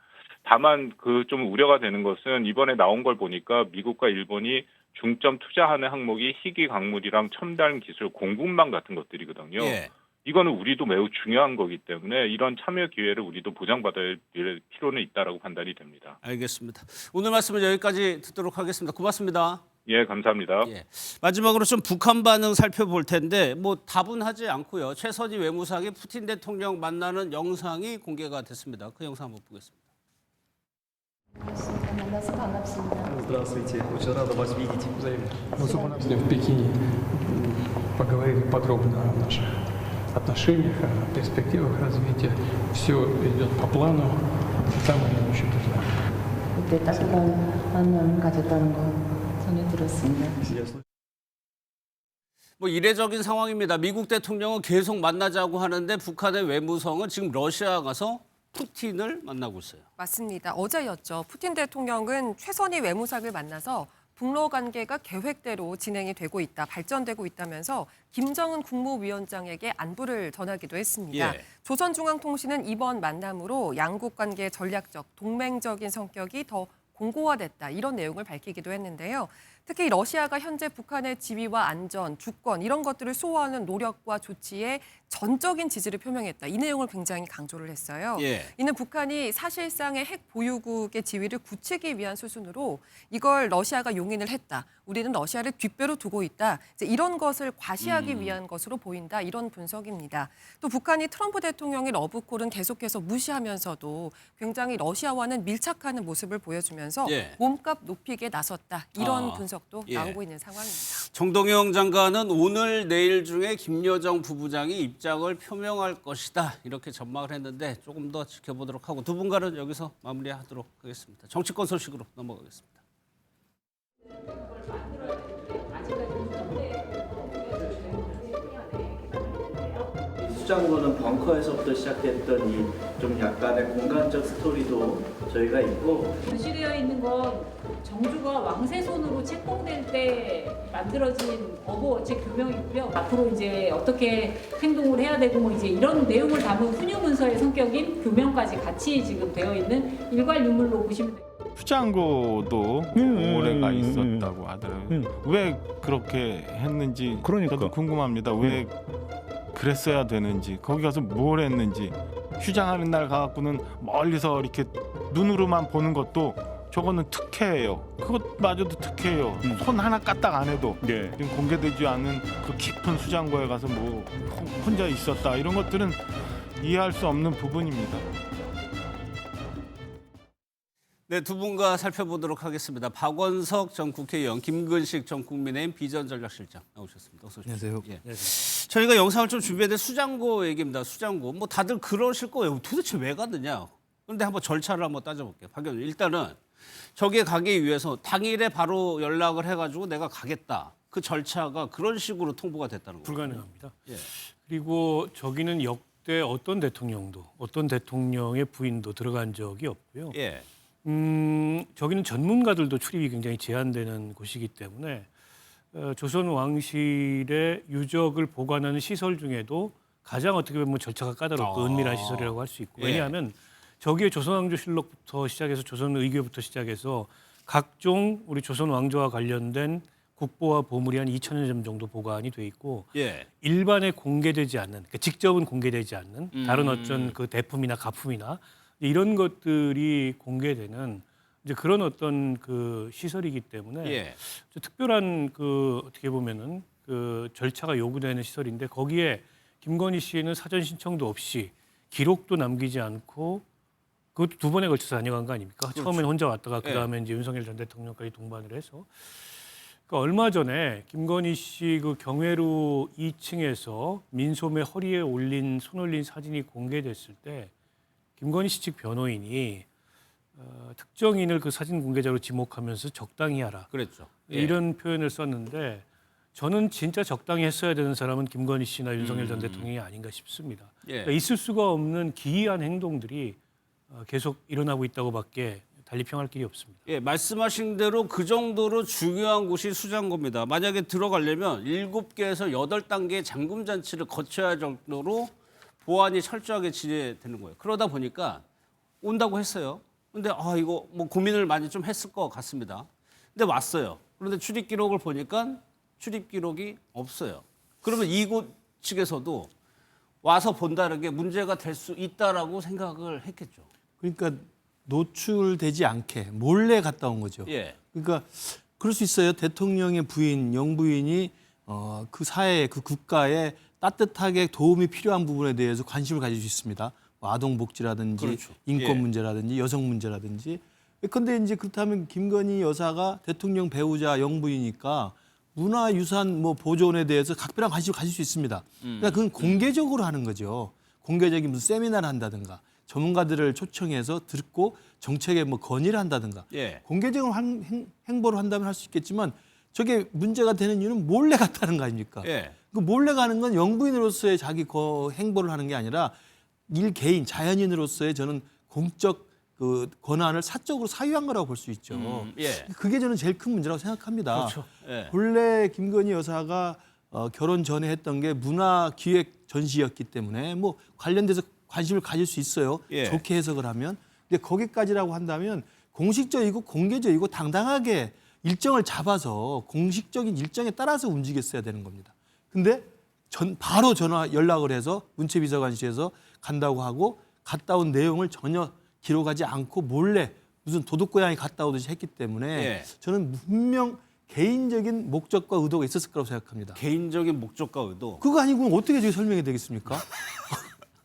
다만 그 좀 우려가 되는 것은 이번에 나온 걸 보니까 미국과 일본이 중점 투자하는 항목이 희귀 광물이랑 첨단 기술, 공급망 같은 것들이거든요. 예. 이거는 우리도 매우 중요한 거기 때문에 이런 참여 기회를 우리도 보장받을 필요는 있다라고 판단이 됩니다. 알겠습니다. 오늘 말씀은 여기까지 듣도록 하겠습니다. 고맙습니다. 예, 감사합니다. 예. 마지막으로 좀 북한 반응 살펴볼 텐데 뭐 다분하지 않고요. 최선희 외무상이 푸틴 대통령 만나는 영상이 공개가 됐습니다. 그 영상 한번 보겠습니다. 만나서 반갑습니다. Здравствуйте, очень рада вас видеть взаимно. В Пекине поговорили подробно о наших отношениях, о перспективах развития. Все идет по плану, там они, в общем-то, знают. 그때 따뜻한 만남을 가졌다는 거 전해 들었습니다. 뭐 이례적인 상황입니다. 미국 대통령은 계속 만나자고 하는데 북한의 외무성은 지금 러시아 가서 푸틴을 만나고 있어요. 맞습니다. 어제였죠. 푸틴 대통령은 최선희 외무상을 만나서 북러 관계가 계획대로 진행이 되고 있다, 발전되고 있다면서 김정은 국무위원장에게 안부를 전하기도 했습니다. 예. 조선중앙통신은 이번 만남으로 양국 관계의 전략적, 동맹적인 성격이 더 공고화됐다, 이런 내용을 밝히기도 했는데요. 특히 러시아가 현재 북한의 지위와 안전, 주권 이런 것들을 수호하는 노력과 조치에 전적인 지지를 표명했다. 이 내용을 굉장히 강조를 했어요. 예. 이는 북한이 사실상의 핵 보유국의 지위를 굳히기 위한 수순으로 이걸 러시아가 용인을 했다. 우리는 러시아를 뒷배로 두고 있다. 이제 이런 것을 과시하기 위한 것으로 보인다. 이런 분석입니다. 또 북한이 트럼프 대통령의 러브콜은 계속해서 무시하면서도 굉장히 러시아와는 밀착하는 모습을 보여주면서 예. 몸값 높이게 나섰다. 이런 아, 분석도 예. 나오고 있는 상황입니다. 정동영 장관은 오늘 내일 중에 김여정 부부장이 입장을 표명할 것이다. 이렇게 전망을 했는데 조금 더 지켜보도록 하고 두 분과는 여기서 마무리하도록 하겠습니다. 정치권 소식으로 넘어가겠습니다. 수장고는 벙커에서부터 시작했던 이 좀 약간의 공간적 스토리도 저희가 있고 표시되어 있는 건 정주가 왕세 손으로 책봉될 때 만들어진 어부어책 교명이고요. 앞으로 이제 어떻게 행동을 해야 되고 뭐 이제 이런 내용을 담은 훈유 문서의 성격인 교명까지 같이 지금 되어 있는 일괄 유물로 보시면 됩니다. 수장고도 오래가 있었다고 하더라고요. 왜 그렇게 했는지 저도 궁금합니다. 왜 그랬어야 되는지, 거기 가서 뭘 했는지. 휴장하는 날 가갖고는 멀리서 이렇게 눈으로만 보는 것도 저거는 특혜예요. 그것마저도 특혜예요. 손 하나 까딱 안 해도 지금 공개되지 않은 그 깊은 수장고에 가서 뭐 혼자 있었다, 이런 것들은 이해할 수 없는 부분입니다. 네, 두 분과 살펴보도록 하겠습니다. 박원석 전 국회의원, 김근식 전 국민의힘 비전전략실장 나오셨습니다. 어서 오십시오. 안녕하세요. 예. 저희가 영상을 좀 준비했는데 수장고 얘기입니다. 수장고. 뭐 다들 그러실 거예요. 도대체 왜 가느냐. 그런데 한번 절차를 한번 따져볼게요. 박 의원님, 일단은 저기에 가기 위해서 당일에 바로 연락을 해가지고 내가 가겠다. 그 절차가 그런 식으로 통보가 됐다는 거예요. 불가능합니다. 예. 그리고 저기는 역대 어떤 대통령도 어떤 대통령의 부인도 들어간 적이 없고요. 예. 저기는 전문가들도 출입이 굉장히 제한되는 곳이기 때문에 조선 왕실의 유적을 보관하는 시설 중에도 가장 어떻게 보면 절차가 까다롭고 은밀한 시설이라고 할 수 있고, 예. 왜냐하면 저기에 조선왕조실록부터 시작해서 조선의궤부터 시작해서 각종 우리 조선 왕조와 관련된 국보와 보물이 한 2,000여 점 정도 보관이 돼 있고, 예. 일반에 공개되지 않는, 그러니까 직접은 공개되지 않는 다른 어떤 그 대품이나 가품이나 이런 것들이 공개되는 이제 그런 어떤 그 시설이기 때문에 예. 특별한 그 어떻게 보면은 그 절차가 요구되는 시설인데, 거기에 김건희 씨는 사전 신청도 없이 기록도 남기지 않고 그것도 두 번에 걸쳐서 다녀간 거 아닙니까? 그렇죠. 처음에는 혼자 왔다가 예. 그다음에 이제 윤석열 전 대통령까지 동반을 해서. 그러니까 얼마 전에 김건희 씨 그 경회로 2층에서 민소매 허리에 올린 손 올린 사진이 공개됐을 때 김건희 씨 측 변호인이 특정인을 그 사진 공개자로 지목하면서 적당히 하라. 그랬죠. 예. 이런 표현을 썼는데, 저는 진짜 적당히 했어야 되는 사람은 김건희 씨나 윤석열 전 대통령이 아닌가 싶습니다. 예. 그러니까 있을 수가 없는 기이한 행동들이 계속 일어나고 있다고밖에 달리 평할 길이 없습니다. 예, 말씀하신 대로 그 정도로 중요한 곳이 수장고입니다. 만약에 들어가려면 7개에서 8단계의 잠금 장치를 거쳐야 할 정도로 보안이 철저하게 진행되는 거예요. 그러다 보니까 온다고 했어요. 근데 이거 뭐 고민을 많이 좀 했을 것 같습니다. 근데 왔어요. 그런데 출입 기록을 보니까 출입 기록이 없어요. 그러면 이곳 측에서도 와서 본다는 게 문제가 될 수 있다라고 생각을 했겠죠. 그러니까 노출되지 않게 몰래 갔다 온 거죠. 예. 그러니까 그럴 수 있어요. 대통령의 부인, 영부인이 그 사회, 그 국가에 따뜻하게 도움이 필요한 부분에 대해서 관심을 가질 수 있습니다. 아동 복지라든지 그렇죠. 인권 예. 문제라든지 여성 문제라든지. 그런데 이제 그렇다면 김건희 여사가 대통령 배우자 영부이니까 문화유산 뭐 보존에 대해서 각별한 관심을 가질 수 있습니다. 그러니까 그건 공개적으로 하는 거죠. 공개적인 무슨 세미나를 한다든가 전문가들을 초청해서 듣고 정책에 뭐 건의를 한다든가 예. 공개적인 행보를 한다면 할 수 있겠지만 저게 문제가 되는 이유는 몰래 갔다는 거 아닙니까? 예. 그 몰래 가는 건 영부인으로서의 자기 행보를 하는 게 아니라 일개인 자연인으로서의 저는 공적 그 권한을 사적으로 사유한 거라고 볼 수 있죠. 예. 그게 저는 제일 큰 문제라고 생각합니다. 그렇죠. 예. 본래 김건희 여사가 결혼 전에 했던 게 문화기획 전시였기 때문에 뭐 관련돼서 관심을 가질 수 있어요. 예. 좋게 해석을 하면. 근데 거기까지라고 한다면 공식적이고 공개적이고 당당하게 일정을 잡아서 공식적인 일정에 따라서 움직였어야 되는 겁니다. 근데 바로 연락을 해서 문체비서관실에서 간다고 하고 갔다 온 내용을 전혀 기록하지 않고 몰래 무슨 도둑고양이 갔다 오듯이 했기 때문에 예. 저는 분명 개인적인 목적과 의도가 있었을 거라고 생각합니다. 개인적인 목적과 의도. 그거 아니고 어떻게 저희 설명이 되겠습니까?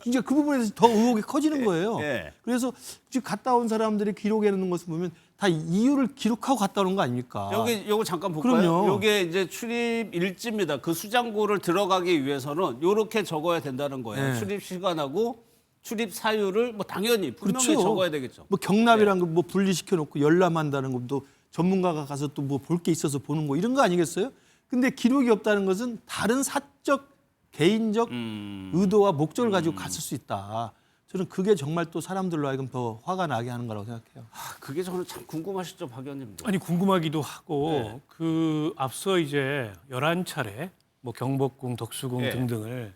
이제 그 부분에서 더 의혹이 커지는 거예요. 예. 그래서 지금 갔다 온 사람들이 기록해 놓는 것을 보면 다 이유를 기록하고 갔다 오는 거 아닙니까? 요거 잠깐 볼까요? 그럼요. 요게 이제 출입 일지입니다. 그 수장고를 들어가기 위해서는 요렇게 적어야 된다는 거예요. 네. 출입 시간하고 출입 사유를 뭐 당연히 분명히 적어야 되겠죠. 뭐 경납이란 거 뭐 분리시켜 놓고 열람한다는 것도 전문가가 가서 또 뭐 볼 게 있어서 보는 거 이런 거 아니겠어요? 근데 기록이 없다는 것은 다른 사적 개인적 의도와 목적을 가지고 갔을 수 있다. 저는 그게 정말 또 사람들로 하여금 더 화가 나게 하는 거라고 생각해요. 그게 저는 참 궁금하시죠, 박 의원님도. 아니 궁금하기도 하고 네. 그 앞서 이제 11차례 뭐 경복궁, 덕수궁 네. 등등을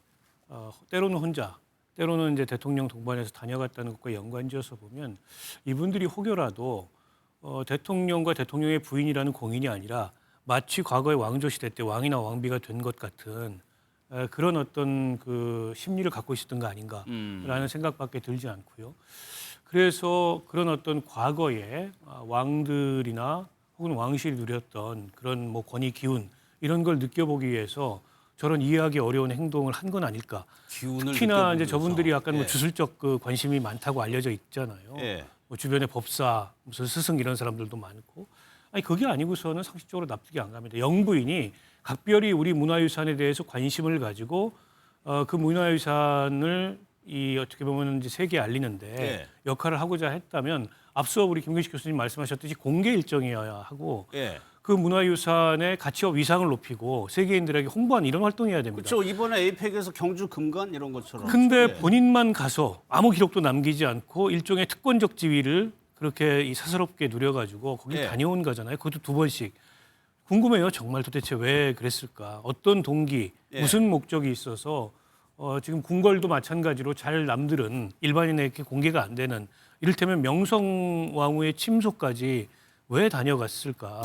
때로는 혼자, 때로는 이제 대통령 동반해서 다녀갔다는 것과 연관지어서 보면 이분들이 혹여라도 대통령과 대통령의 부인이라는 공인이 아니라 마치 과거의 왕조 시대 때 왕이나 왕비가 된 것 같은 그런 어떤 그 심리를 갖고 있었던 거 아닌가라는 생각밖에 들지 않고요. 그래서 그런 어떤 과거의 왕들이나 혹은 왕실이 누렸던 그런 뭐 권위 기운 이런 걸 느껴보기 위해서 저런 이해하기 어려운 행동을 한 건 아닐까. 기운을 특히나 느껴보기 이제 저분들이 위해서. 약간 뭐 예. 주술적 그 관심이 많다고 알려져 있잖아요. 예. 뭐 주변에 법사, 무슨 스승 이런 사람들도 많고. 아니 그게 아니고서는 상식적으로 납득이 안 갑니다. 영부인이 각별히 우리 문화유산에 대해서 관심을 가지고 그 문화유산을 이 어떻게 보면 이제 세계에 알리는데 예. 역할을 하고자 했다면 앞서 우리 김근식 교수님 말씀하셨듯이 공개 일정이어야 하고 예. 그 문화유산의 가치와 위상을 높이고 세계인들에게 홍보하는 이런 활동이어야 됩니다. 그렇죠. 이번에 에이펙에서 경주 금관 이런 것처럼. 근데 예. 본인만 가서 아무 기록도 남기지 않고 일종의 특권적 지위를 그렇게 이 사사롭게 누려가지고 거기 예. 다녀온 거잖아요. 그것도 2번씩. 궁금해요. 정말 도대체 왜 그랬을까? 어떤 동기, 예. 무슨 목적이 있어서 지금 궁궐도 마찬가지로 잘 남들은 일반인에게 공개가 안 되는 이를테면 명성왕후의 침소까지 왜 다녀갔을까?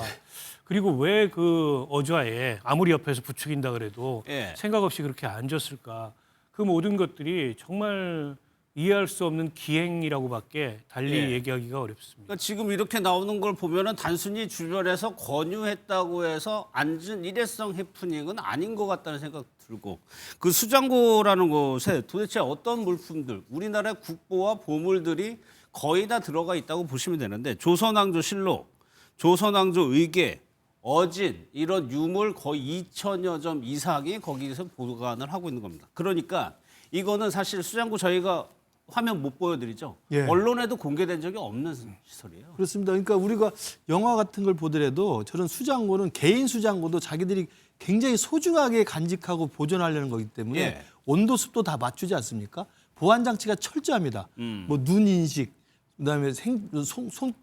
그리고 왜 그 어좌에 아무리 옆에서 부추긴다 그래도 예. 생각 없이 그렇게 앉았을까? 그 모든 것들이 정말 이해할 수 없는 기행이라고밖에 달리 예. 얘기하기가 어렵습니다. 그러니까 지금 이렇게 나오는 걸 보면은 단순히 주변에서 권유했다고 해서 앉은 일회성 해프닝은 아닌 것 같다는 생각 들고 그 수장고라는 곳에 도대체 어떤 물품들 우리나라의 국보와 보물들이 거의 다 들어가 있다고 보시면 되는데 조선왕조실록, 조선왕조 의궤, 어진 이런 유물 거의 2천여 점 이상이 거기서 보관을 하고 있는 겁니다. 그러니까 이거는 사실 수장고 저희가 화면 못 보여드리죠. 예. 언론에도 공개된 적이 없는 시설이에요. 그렇습니다. 그러니까 우리가 영화 같은 걸 보더라도 저런 수장고는 개인 수장고도 자기들이 굉장히 소중하게 간직하고 보존하려는 거기 때문에 예. 온도 습도 다 맞추지 않습니까? 보안 장치가 철저합니다. 뭐 눈 인식, 그다음에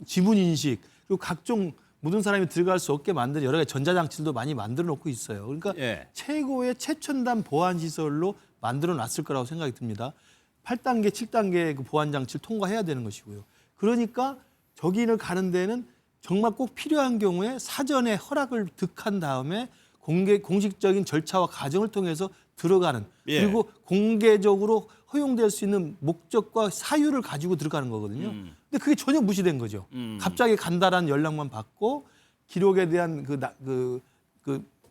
지문 인식, 그리고 각종 모든 사람이 들어갈 수 없게 만든 여러 가지 전자장치들도 많이 만들어 놓고 있어요. 그러니까 예. 최고의 최첨단 보안 시설로 만들어 놨을 거라고 생각이 듭니다. 8단계, 7단계 그 보안 장치를 통과해야 되는 것이고요. 그러니까 저기를 가는 데는 정말 꼭 필요한 경우에 사전에 허락을 득한 다음에 공식적인 절차와 과정을 통해서 들어가는 예. 그리고 공개적으로 허용될 수 있는 목적과 사유를 가지고 들어가는 거거든요. 근데 그게 전혀 무시된 거죠. 갑자기 간다라는 연락만 받고 기록에 대한 그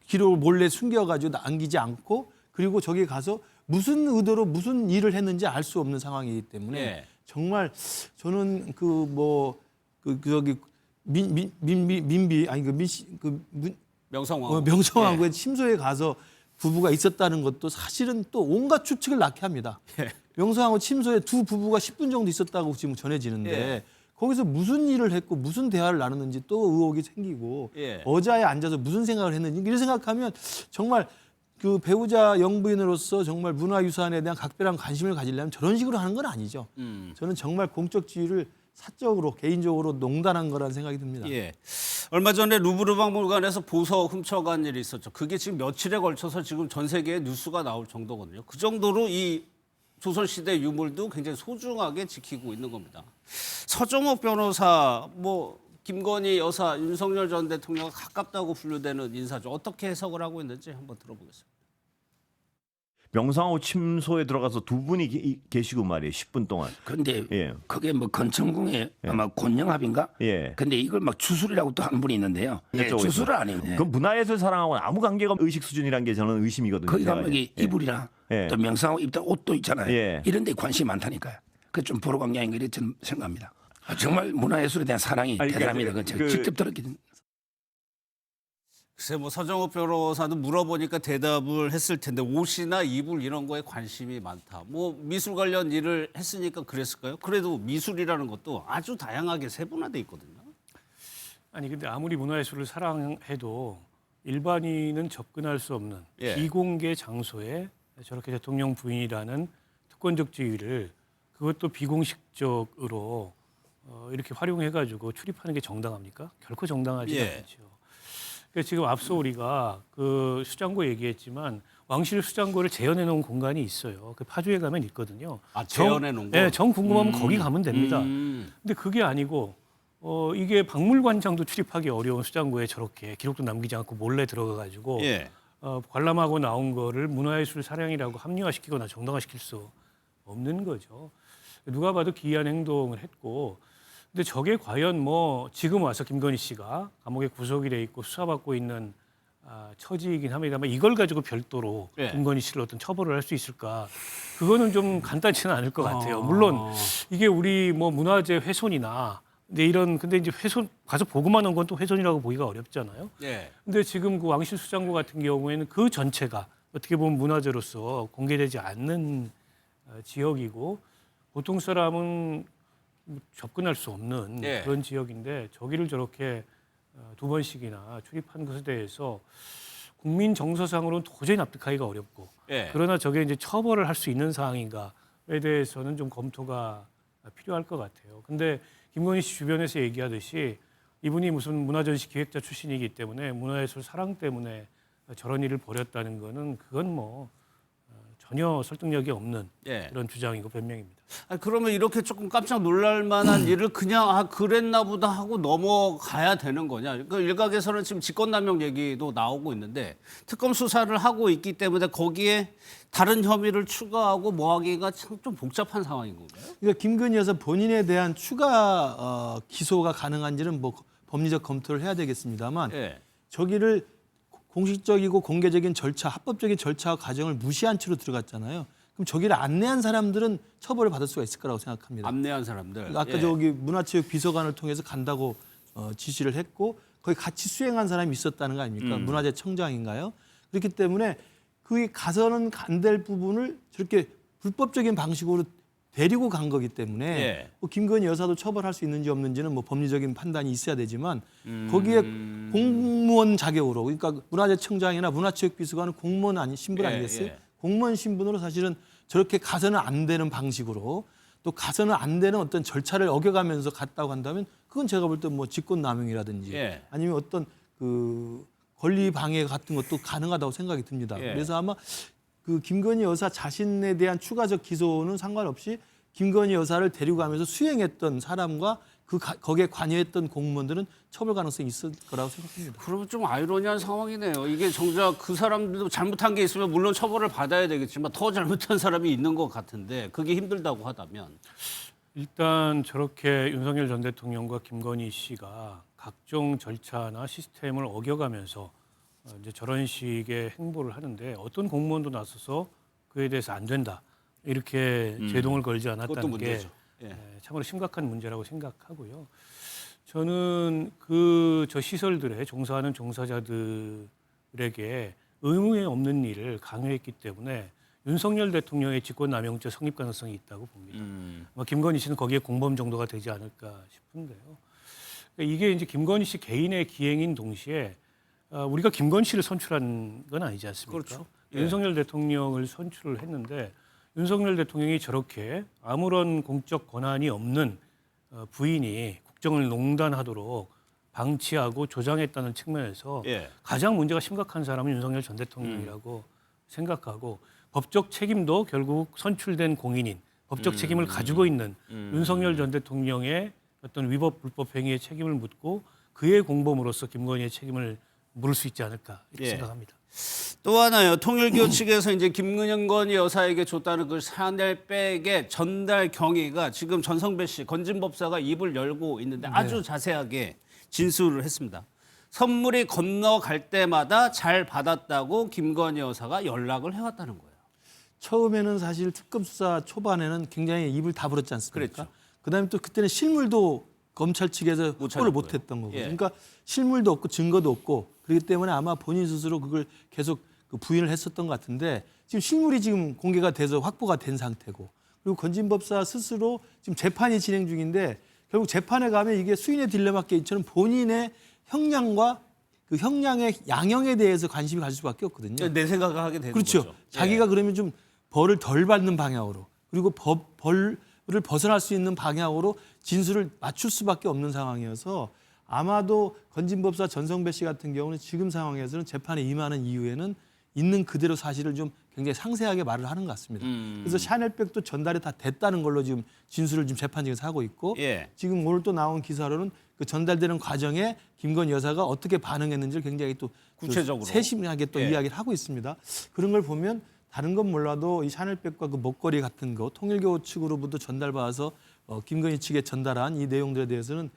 기록을 몰래 숨겨가지고 남기지 않고 그리고 저기 가서 무슨 의도로 무슨 일을 했는지 알 수 없는 상황이기 때문에 예. 정말 저는 민비 아니 명성왕후. 명성왕후의 침소에 가서 부부가 있었다는 것도 사실은 또 온갖 추측을 낳게 합니다. 예. 명성황후 침소에 두 부부가 10분 정도 있었다고 지금 전해지는데 예. 거기서 무슨 일을 했고 무슨 대화를 나눴는지 또 의혹이 생기고 예. 어자에 앉아서 무슨 생각을 했는지 이런 생각하면 정말 그 배우자 영부인으로서 정말 문화유산에 대한 각별한 관심을 가지려면 저런 식으로 하는 건 아니죠. 저는 정말 공적 지위를 사적으로 개인적으로 농단한 거라는 생각이 듭니다. 예. 얼마 전에 루브르 박물관에서 보석 훔쳐간 일이 있었죠. 그게 지금 며칠에 걸쳐서 지금 전 세계에 뉴스가 나올 정도거든요. 그 정도로 이 조선시대 유물도 굉장히 소중하게 지키고 있는 겁니다. 서정옥 변호사 뭐 김건희 여사, 윤석열 전 대통령과 가깝다고 분류되는 인사죠. 어떻게 해석을 하고 있는지 한번 들어보겠습니다. 명상호 침소에 들어가서 두 분이 계시고 말이에요. 10분 동안. 근데 예. 그게 뭐 건천궁에 아마 권영합인가? 예. 근데 이걸 막 주술이라고 또 한 분이 있는데요. 예, 이쪽에서. 주술을 안 해요. 예. 그 문화예술 사랑하고는 아무 관계가 없는 의식 수준이란 게 저는 의심이거든요. 거기 제가. 가면 여기 이불이나 예. 또 명상하고 입던 옷도 있잖아요. 예. 이런 데 관심이 많다니까요. 그 좀 보러 간 게 아닌가 이렇게 저는 생각합니다. 정말 문화예술에 대한 사랑이 아니, 대단합니다. 그건 제가 직접 들었기 때문에. 글쎄 뭐 서정욱 변호사도 물어보니까 대답을 했을 텐데 옷이나 이불 이런 거에 관심이 많다. 뭐 미술 관련 일을 했으니까 그랬을까요? 그래도 미술이라는 것도 아주 다양하게 세분화돼 있거든요. 아니 근데 아무리 문화예술을 사랑해도 일반인은 접근할 수 없는 예. 비공개 장소에 저렇게 대통령 부인이라는 특권적 지위를 그것도 비공식적으로 이렇게 활용해가지고 출입하는 게 정당합니까? 결코 정당하지 예. 않죠. 그러니까 지금 앞서 우리가 그 수장고 얘기했지만 왕실 수장고를 재현해 놓은 공간이 있어요. 그 파주에 가면 있거든요. 아, 재현해 놓은 거? 네, 정 궁금하면 거기 가면 됩니다. 근데 그게 아니고 이게 박물관장도 출입하기 어려운 수장고에 저렇게 기록도 남기지 않고 몰래 들어가가지고 예. 관람하고 나온 거를 문화예술 사랑이라고 합리화시키거나 정당화시킬 수 없는 거죠. 누가 봐도 기이한 행동을 했고, 근데 저게 과연 뭐 지금 와서 김건희 씨가 감옥에 구속이 돼 있고 수사받고 있는 처지이긴 합니다만 이걸 가지고 별도로 예. 김건희 씨를 어떤 처벌을 할 수 있을까? 그거는 좀 간단치는 않을 것 같아요. 물론 이게 우리 뭐 문화재 훼손이나 근데 이제 훼손 가서 보고만 온 건 또 훼손이라고 보기가 어렵잖아요. 예. 근데 지금 그 왕실 수장고 같은 경우에는 그 전체가 어떻게 보면 문화재로서 공개되지 않는 지역이고 보통 사람은 접근할 수 없는 예. 그런 지역인데 저기를 저렇게 두 번씩이나 출입한 것에 대해서 국민 정서상으로는 도저히 납득하기가 어렵고 예. 그러나 저게 이제 처벌을 할 수 있는 사항인가에 대해서는 좀 검토가 필요할 것 같아요. 근데 김건희 씨 주변에서 얘기하듯이 이분이 무슨 문화전시 기획자 출신이기 때문에 문화예술 사랑 때문에 저런 일을 벌였다는 거는 그건 뭐 전혀 설득력이 없는 예. 그런 주장이고 변명입니다. 그러면 이렇게 조금 깜짝 놀랄 만한 일을 그냥 그랬나 보다 하고 넘어가야 되는 거냐. 그 일각에서는 지금 직권남용 얘기도 나오고 있는데 특검 수사를 하고 있기 때문에 거기에 다른 혐의를 추가하고 뭐하기가 참 좀 복잡한 상황인 건가요? 그러니까 김건희 여사 본인에 대한 추가 기소가 가능한지는 뭐 법리적 검토를 해야 되겠습니다만 예. 저기를 공식적이고 공개적인 절차, 합법적인 절차와 과정을 무시한 채로 들어갔잖아요. 그럼 저기를 안내한 사람들은 처벌을 받을 수가 있을 거라고 생각합니다. 안내한 사람들. 아까 예. 저기 문화체육 비서관을 통해서 간다고 지시를 했고 거기 같이 수행한 사람이 있었다는 거 아닙니까? 문화재 청장인가요? 그렇기 때문에 그 가서는 안 될 부분을 저렇게 불법적인 방식으로 데리고 간 거기 때문에 예. 뭐 김건희 여사도 처벌할 수 있는지 없는지는 뭐 법리적인 판단이 있어야 되지만 거기에 공무원 자격으로 그러니까 문화재청장이나 문화체육비서관은 공무원 아닌 신분 예, 아니겠어요? 예. 공무원 신분으로 사실은 저렇게 가서는 안 되는 방식으로 또 가서는 안 되는 어떤 절차를 어겨가면서 갔다고 한다면 그건 제가 볼 때 뭐 직권남용이라든지 예. 아니면 어떤 그 권리 방해 같은 것도 가능하다고 생각이 듭니다. 예. 그래서 아마 그 김건희 여사 자신에 대한 추가적 기소는 상관없이 김건희 여사를 데리고 가면서 수행했던 사람과 거기에 관여했던 공무원들은 처벌 가능성이 있을 거라고 생각합니다. 그러면 좀 아이러니한 상황이네요. 이게 정작 그 사람들도 잘못한 게 있으면 물론 처벌을 받아야 되겠지만 더 잘못한 사람이 있는 것 같은데 그게 힘들다고 하다면 일단 저렇게 윤석열 전 대통령과 김건희 씨가 각종 절차나 시스템을 어겨가면서 이제 저런 식의 행보를 하는데 어떤 공무원도 나서서 그에 대해서 안 된다 이렇게 제동을 걸지 그것도 않았다는 게 문제죠. 예. 참으로 심각한 문제라고 생각하고요. 저는 저 시설들에 종사하는 종사자들에게 의무에 없는 일을 강요했기 때문에 윤석열 대통령의 직권남용죄 성립 가능성이 있다고 봅니다. 김건희 씨는 거기에 공범 정도가 되지 않을까 싶은데요. 그러니까 이게 이제 김건희 씨 개인의 기행인 동시에 우리가 김건희 씨를 선출한 건 아니지 않습니까? 그렇죠. 예. 윤석열 대통령을 선출을 했는데 윤석열 대통령이 저렇게 아무런 공적 권한이 없는 부인이 국정을 농단하도록 방치하고 조장했다는 측면에서 예. 가장 문제가 심각한 사람은 윤석열 전 대통령이라고 생각하고 법적 책임도 결국 선출된 공인인 법적 책임을 가지고 있는 윤석열 전 대통령의 어떤 위법 불법 행위의 책임을 묻고 그의 공범으로서 김건희의 책임을 물을 수 있지 않을까 이렇게 예. 생각합니다. 또 하나요. 통일교 측에서 이제 김건희 여사에게 줬다는 그 샤넬백의 전달 경위가 지금 전성배 씨, 건진법사가 입을 열고 있는데 아주 자세하게 진술을 했습니다. 선물이 건너갈 때마다 잘 받았다고 김건희 여사가 연락을 해왔다는 거예요. 처음에는 사실 특검 수사 초반에는 굉장히 입을 다물었지 않습니까? 그랬죠. 그다음에 또 그때는 실물도 검찰 측에서 확보를 못했던 거고, 예. 그러니까 실물도 없고 증거도 없고 그렇기 때문에 아마 본인 스스로 그걸 계속 그 부인을 했었던 것 같은데 지금 실물이 지금 공개가 돼서 확보가 된 상태고 그리고 건진법사 스스로 지금 재판이 진행 중인데 결국 재판에 가면 이게 수인의 딜레마 게임처럼 본인의 형량과 그 형량의 양형에 대해서 관심이 갈 수밖에 없거든요. 내 생각을 하게 되는 그렇죠. 거죠. 자기가 그러면 좀 벌을 덜 받는 방향으로 그리고 벌을 벗어날 수 있는 방향으로 진술을 맞출 수밖에 없는 상황이어서 아마도 건진법사 전성배 씨 같은 경우는 지금 상황에서는 재판에 임하는 이후에는 있는 그대로 사실을 좀 굉장히 상세하게 말을 하는 것 같습니다. 그래서 샤넬백도 전달이 다 됐다는 걸로 지금 진술을 지금 재판장에서 하고 있고 예. 지금 오늘 또 나온 기사로는 그 전달되는 과정에 김건희 여사가 어떻게 반응했는지를 굉장히 또 구체적으로 세심하게 또 예. 이야기를 하고 있습니다. 그런 걸 보면 다른 건 몰라도 이 샤넬백과 그 목걸이 같은 거 통일교 측으로부터 전달받아서 김건희 측에 전달한 이 내용들에 대해서는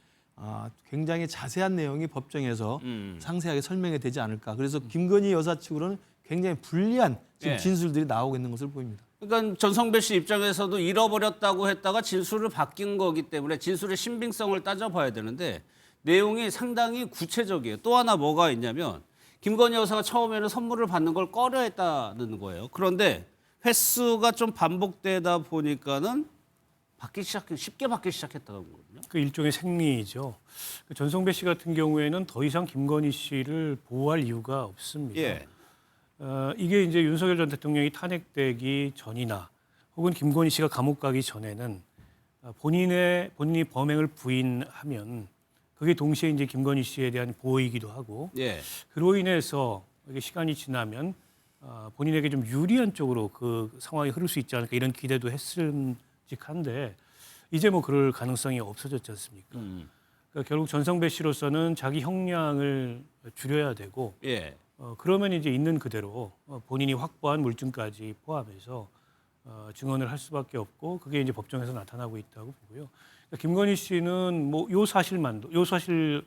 굉장히 자세한 내용이 법정에서 상세하게 설명이 되지 않을까. 그래서 김건희 여사 측으로는 굉장히 불리한 지금 예. 진술들이 나오고 있는 것을 보입니다. 그러니까 전성배 씨 입장에서도 잃어버렸다고 했다가 진술을 바뀐 거기 때문에 진술의 신빙성을 따져봐야 되는데 내용이 상당히 구체적이에요. 또 하나 뭐가 있냐면 김건희 여사가 처음에는 선물을 받는 걸 꺼려했다는 거예요. 그런데 횟수가 좀 반복되다 보니까는 쉽게 받기 시작했다는 거거든요. 그 일종의 생리죠. 그 전성배 씨 같은 경우에는 더 이상 김건희 씨를 보호할 이유가 없습니다. 예. 이게 이제 윤석열 전 대통령이 탄핵되기 전이나 혹은 김건희 씨가 감옥 가기 전에는 본인이 범행을 부인하면 그게 동시에 이제 김건희 씨에 대한 보호이기도 하고 예. 그로 인해서 이게 시간이 지나면 본인에게 좀 유리한 쪽으로 그 상황이 흐를 수 있지 않을까 이런 기대도 했음직한데 이제 뭐 그럴 가능성이 없어졌지 않습니까? 그러니까 결국 전성배 씨로서는 자기 형량을 줄여야 되고 예. 그러면 이제 있는 그대로 본인이 확보한 물증까지 포함해서 증언을 할 수밖에 없고 그게 이제 법정에서 나타나고 있다고 보고요. 그러니까 김건희 씨는 뭐 요 사실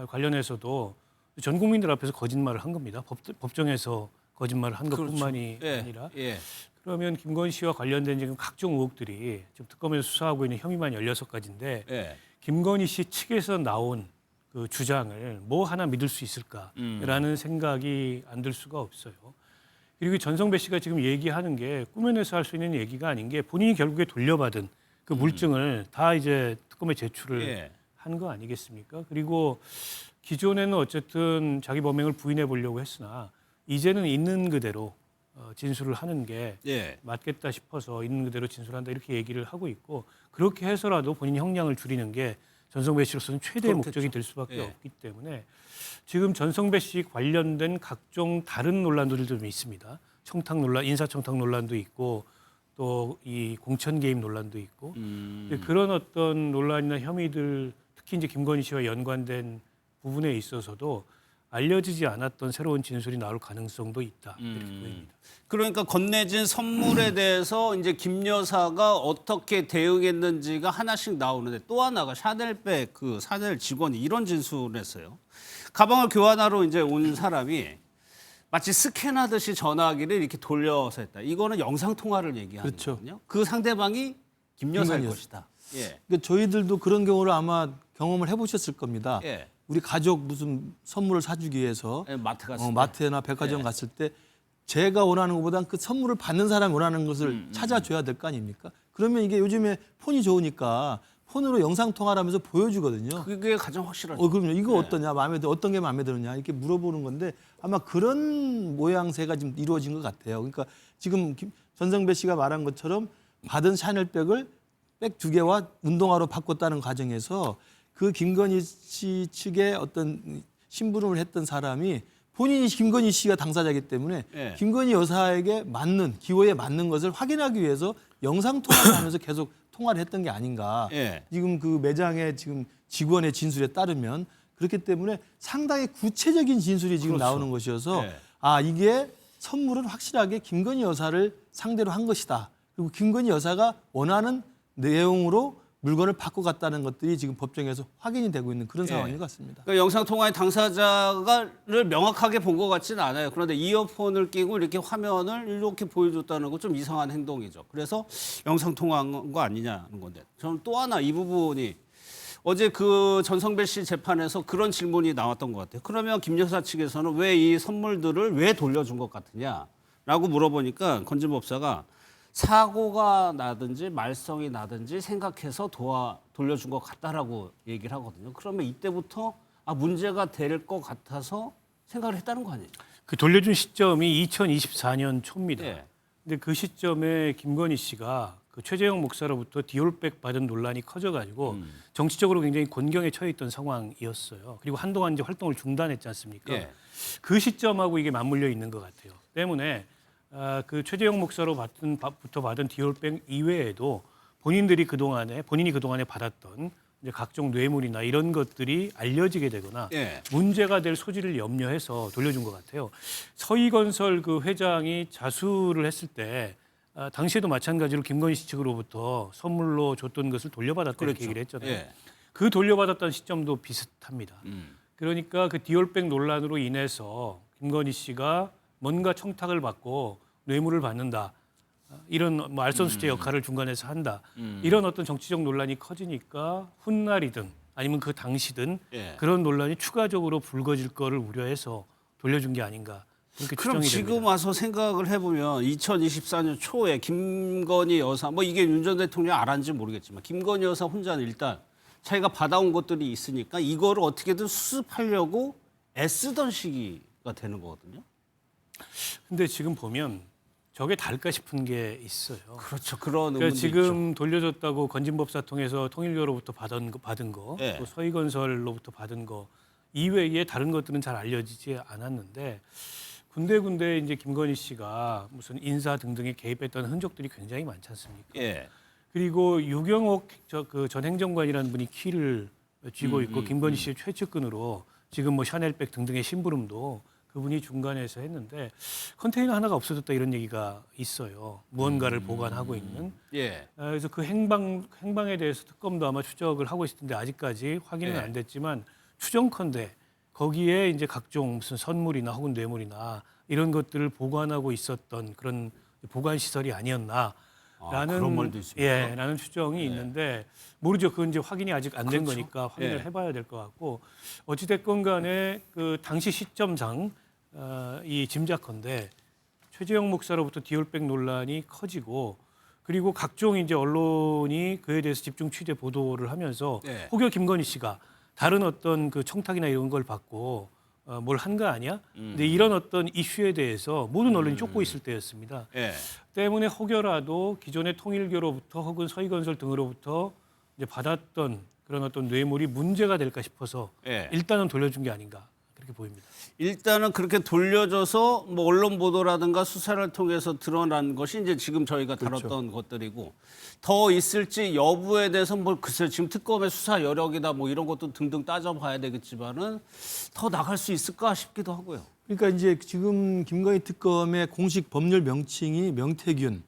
관련해서도 전 국민들 앞에서 거짓말을 한 겁니다. 법정에서 거짓말을 한 것뿐만이 그렇죠. 예. 아니라 예. 그러면 김건희 씨와 관련된 지금 각종 의혹들이 지금 특검에서 수사하고 있는 혐의만 16가지인데 예. 김건희 씨 측에서 나온 그 주장을 뭐 하나 믿을 수 있을까라는 생각이 안 들 수가 없어요. 그리고 전성배 씨가 지금 얘기하는 게 꾸며내서 할 수 있는 얘기가 아닌 게 본인이 결국에 돌려받은 그 물증을 다 이제 특검에 제출을 예. 한 거 아니겠습니까? 그리고 기존에는 어쨌든 자기 범행을 부인해 보려고 했으나 이제는 있는 그대로 진술을 하는 게 예. 맞겠다 싶어서 있는 그대로 진술한다 이렇게 얘기를 하고 있고 그렇게 해서라도 본인 형량을 줄이는 게 전성배 씨로서는 최대의 그렇겠죠. 목적이 될 수밖에 예. 없기 때문에 지금 전성배 씨 관련된 각종 다른 논란들도 좀 있습니다. 청탁 논란, 인사청탁 논란도 있고 또 이 공천 개입 논란도 있고 그런 어떤 논란이나 혐의들 특히 이제 김건희 씨와 연관된 부분에 있어서도 알려지지 않았던 새로운 진술이 나올 가능성도 있다 이렇게 보입니다. 그러니까 건네진 선물에 대해서 이제 김 여사가 어떻게 대응했는지가 하나씩 나오는데 또 하나가 샤넬백 그 샤넬 직원이 이런 진술을 했어요. 가방을 교환하러 이제 온 사람이 마치 스캔하듯이 전화기를 이렇게 돌려서 했다. 이거는 영상 통화를 얘기하는 그렇죠. 거거든요. 그 상대방이 김 여사일 김건희 것이다. 예. 그러니까 저희들도 그런 경우를 아마 경험을 해보셨을 겁니다. 예. 우리 가족 무슨 선물을 사주기 위해서 예, 마트 갔을 때. 마트나 백화점 예. 갔을 때 제가 원하는 것보다는 그 선물을 받는 사람이 원하는 것을 찾아줘야 될 거 아닙니까? 그러면 이게 요즘에 폰이 좋으니까 폰으로 영상 통화를 하면서 보여주거든요. 그게 가장 확실하죠. 그럼요. 이거 네. 어떠냐, 어떤 게 마음에 드느냐 이렇게 물어보는 건데 아마 그런 모양새가 지금 이루어진 것 같아요. 그러니까 지금 전성배 씨가 말한 것처럼 받은 샤넬백을 백 2개와 운동화로 바꿨다는 과정에서 그 김건희 씨 측의 어떤 심부름을 했던 사람이 본인이 김건희 씨가 당사자이기 때문에 예. 김건희 여사에게 맞는 기호에 맞는 것을 확인하기 위해서 영상 통화를 하면서 계속 통화를 했던 게 아닌가. 예. 지금 그 매장의 지금 직원의 진술에 따르면 그렇기 때문에 상당히 구체적인 진술이 지금 그렇죠. 나오는 것이어서 예. 아 이게 선물은 확실하게 김건희 여사를 상대로 한 것이다. 그리고 김건희 여사가 원하는 내용으로 물건을 받고 갔다는 것들이 지금 법정에서 확인이 되고 있는 그런 예. 상황인 것 같습니다. 그러니까 영상 통화의 당사자를 명확하게 본 것 같지는 않아요. 그런데 이어폰을 끼고 이렇게 화면을 이렇게 보여줬다는 건 좀 이상한 행동이죠. 그래서 영상 통화한 거 아니냐는 건데 저는 또 하나 이 부분이 어제 그 전성배 씨 재판에서 그런 질문이 나왔던 것 같아요. 그러면 김 여사 측에서는 왜 이 선물들을 왜 돌려준 것 같으냐라고 물어보니까 건진 법사가 사고가 나든지 말썽이 나든지 생각해서 돌려준 것 같다라고 얘기를 하거든요. 그러면 이때부터 문제가 될 것 같아서 생각을 했다는 거 아니에요? 그 돌려준 시점이 2024년 초입니다. 예. 근데 그 시점에 김건희 씨가 그 최재형 목사로부터 디올백 받은 논란이 커져가지고 정치적으로 굉장히 곤경에 처해 있던 상황이었어요. 그리고 한동안 이제 활동을 중단했지 않습니까? 예. 그 시점하고 이게 맞물려 있는 것 같아요. 때문에 그 최재형 목사로부터 받은 디올백 이외에도 본인이 그동안에 받았던 이제 각종 뇌물이나 이런 것들이 알려지게 되거나 예. 문제가 될 소지를 염려해서 돌려준 것 같아요. 서희건설 그 회장이 자수를 했을 때 당시에도 마찬가지로 김건희 씨 측으로부터 선물로 줬던 것을 돌려받았다 그렇죠. 이렇게 얘기를 했잖아요. 예. 그 돌려받았던 시점도 비슷합니다. 그러니까 그 디올백 논란으로 인해서 김건희 씨가 뭔가 청탁을 받고 뇌물을 받는다. 이런 뭐 알선수재 역할을 중간에서 한다. 이런 어떤 정치적 논란이 커지니까 훗날이든 아니면 그 당시든 예. 그런 논란이 추가적으로 불거질 거를 우려해서 돌려준 게 아닌가. 그렇게 그럼 추정이 지금 됩니다. 와서 생각을 해보면 2024년 초에 김건희 여사, 뭐 이게 윤 전 대통령이 알았는지 모르겠지만 김건희 여사 혼자는 일단 자기가 받아온 것들이 있으니까 이거를 어떻게든 수습하려고 애쓰던 시기가 되는 거거든요. 근데 지금 보면 저게 달까 싶은 게 있어요. 그렇죠. 그런 그러니까 의문도 지금 있죠. 돌려줬다고 건진법사 통해서 통일교로부터 받은 거, 예. 또 서희건설로부터 받은 거 이외에 다른 것들은 잘 알려지지 않았는데 군데군데 이제 김건희 씨가 무슨 인사 등등에 개입했던 흔적들이 굉장히 많지 않습니까? 예. 그리고 유경옥 전 행정관이라는 분이 키를 쥐고 있고 김건희 씨의 최측근으로 지금 뭐 샤넬백 등등의 심부름도 그분이 중간에서 했는데 컨테이너 하나가 없어졌다 이런 얘기가 있어요. 무언가를 보관하고 있는. 예. 그래서 그 행방에 대해서 특검도 아마 추적을 하고 있을 텐데 아직까지 확인은 예. 안 됐지만 추정컨대 거기에 이제 각종 무슨 선물이나 혹은 뇌물이나 이런 것들을 보관하고 있었던 그런 보관 시설이 아니었나. 라는 그런 말도 있습니까? 라는 추정이 있는데 모르죠. 그건 이제 확인이 아직 안 된 그렇죠. 거니까 확인을 예. 해봐야 될 것 같고 어찌 됐건 간에 그 당시 시점상 이 짐작컨대 최재형 목사로부터 디올백 논란이 커지고 그리고 각종 이제 언론이 그에 대해서 집중 취재 보도를 하면서 네. 혹여 김건희 씨가 다른 어떤 그 청탁이나 이런 걸 받고 뭘 한 거 아니야? 근데 이런 어떤 이슈에 대해서 모든 언론이 쫓고 있을 때였습니다. 예. 때문에 혹여라도 기존의 통일교로부터 혹은 서희건설 등으로부터 이제 받았던 그런 어떤 뇌물이 문제가 될까 싶어서 예. 일단은 돌려준 게 아닌가 그렇게 보입니다. 일단은 그렇게 돌려줘서 뭐 언론 보도라든가 수사를 통해서 드러난 것이 이제 지금 저희가 다뤘던 것들이고 더 있을지 여부에 대해서 뭐 글쎄 지금 특검의 수사 여력이나 뭐 이런 것도 등등 따져봐야 되겠지만은 더 나갈 수 있을까 싶기도 하고요. 그러니까 이제 지금 김건희 특검의 공식 법률 명칭이 명태균,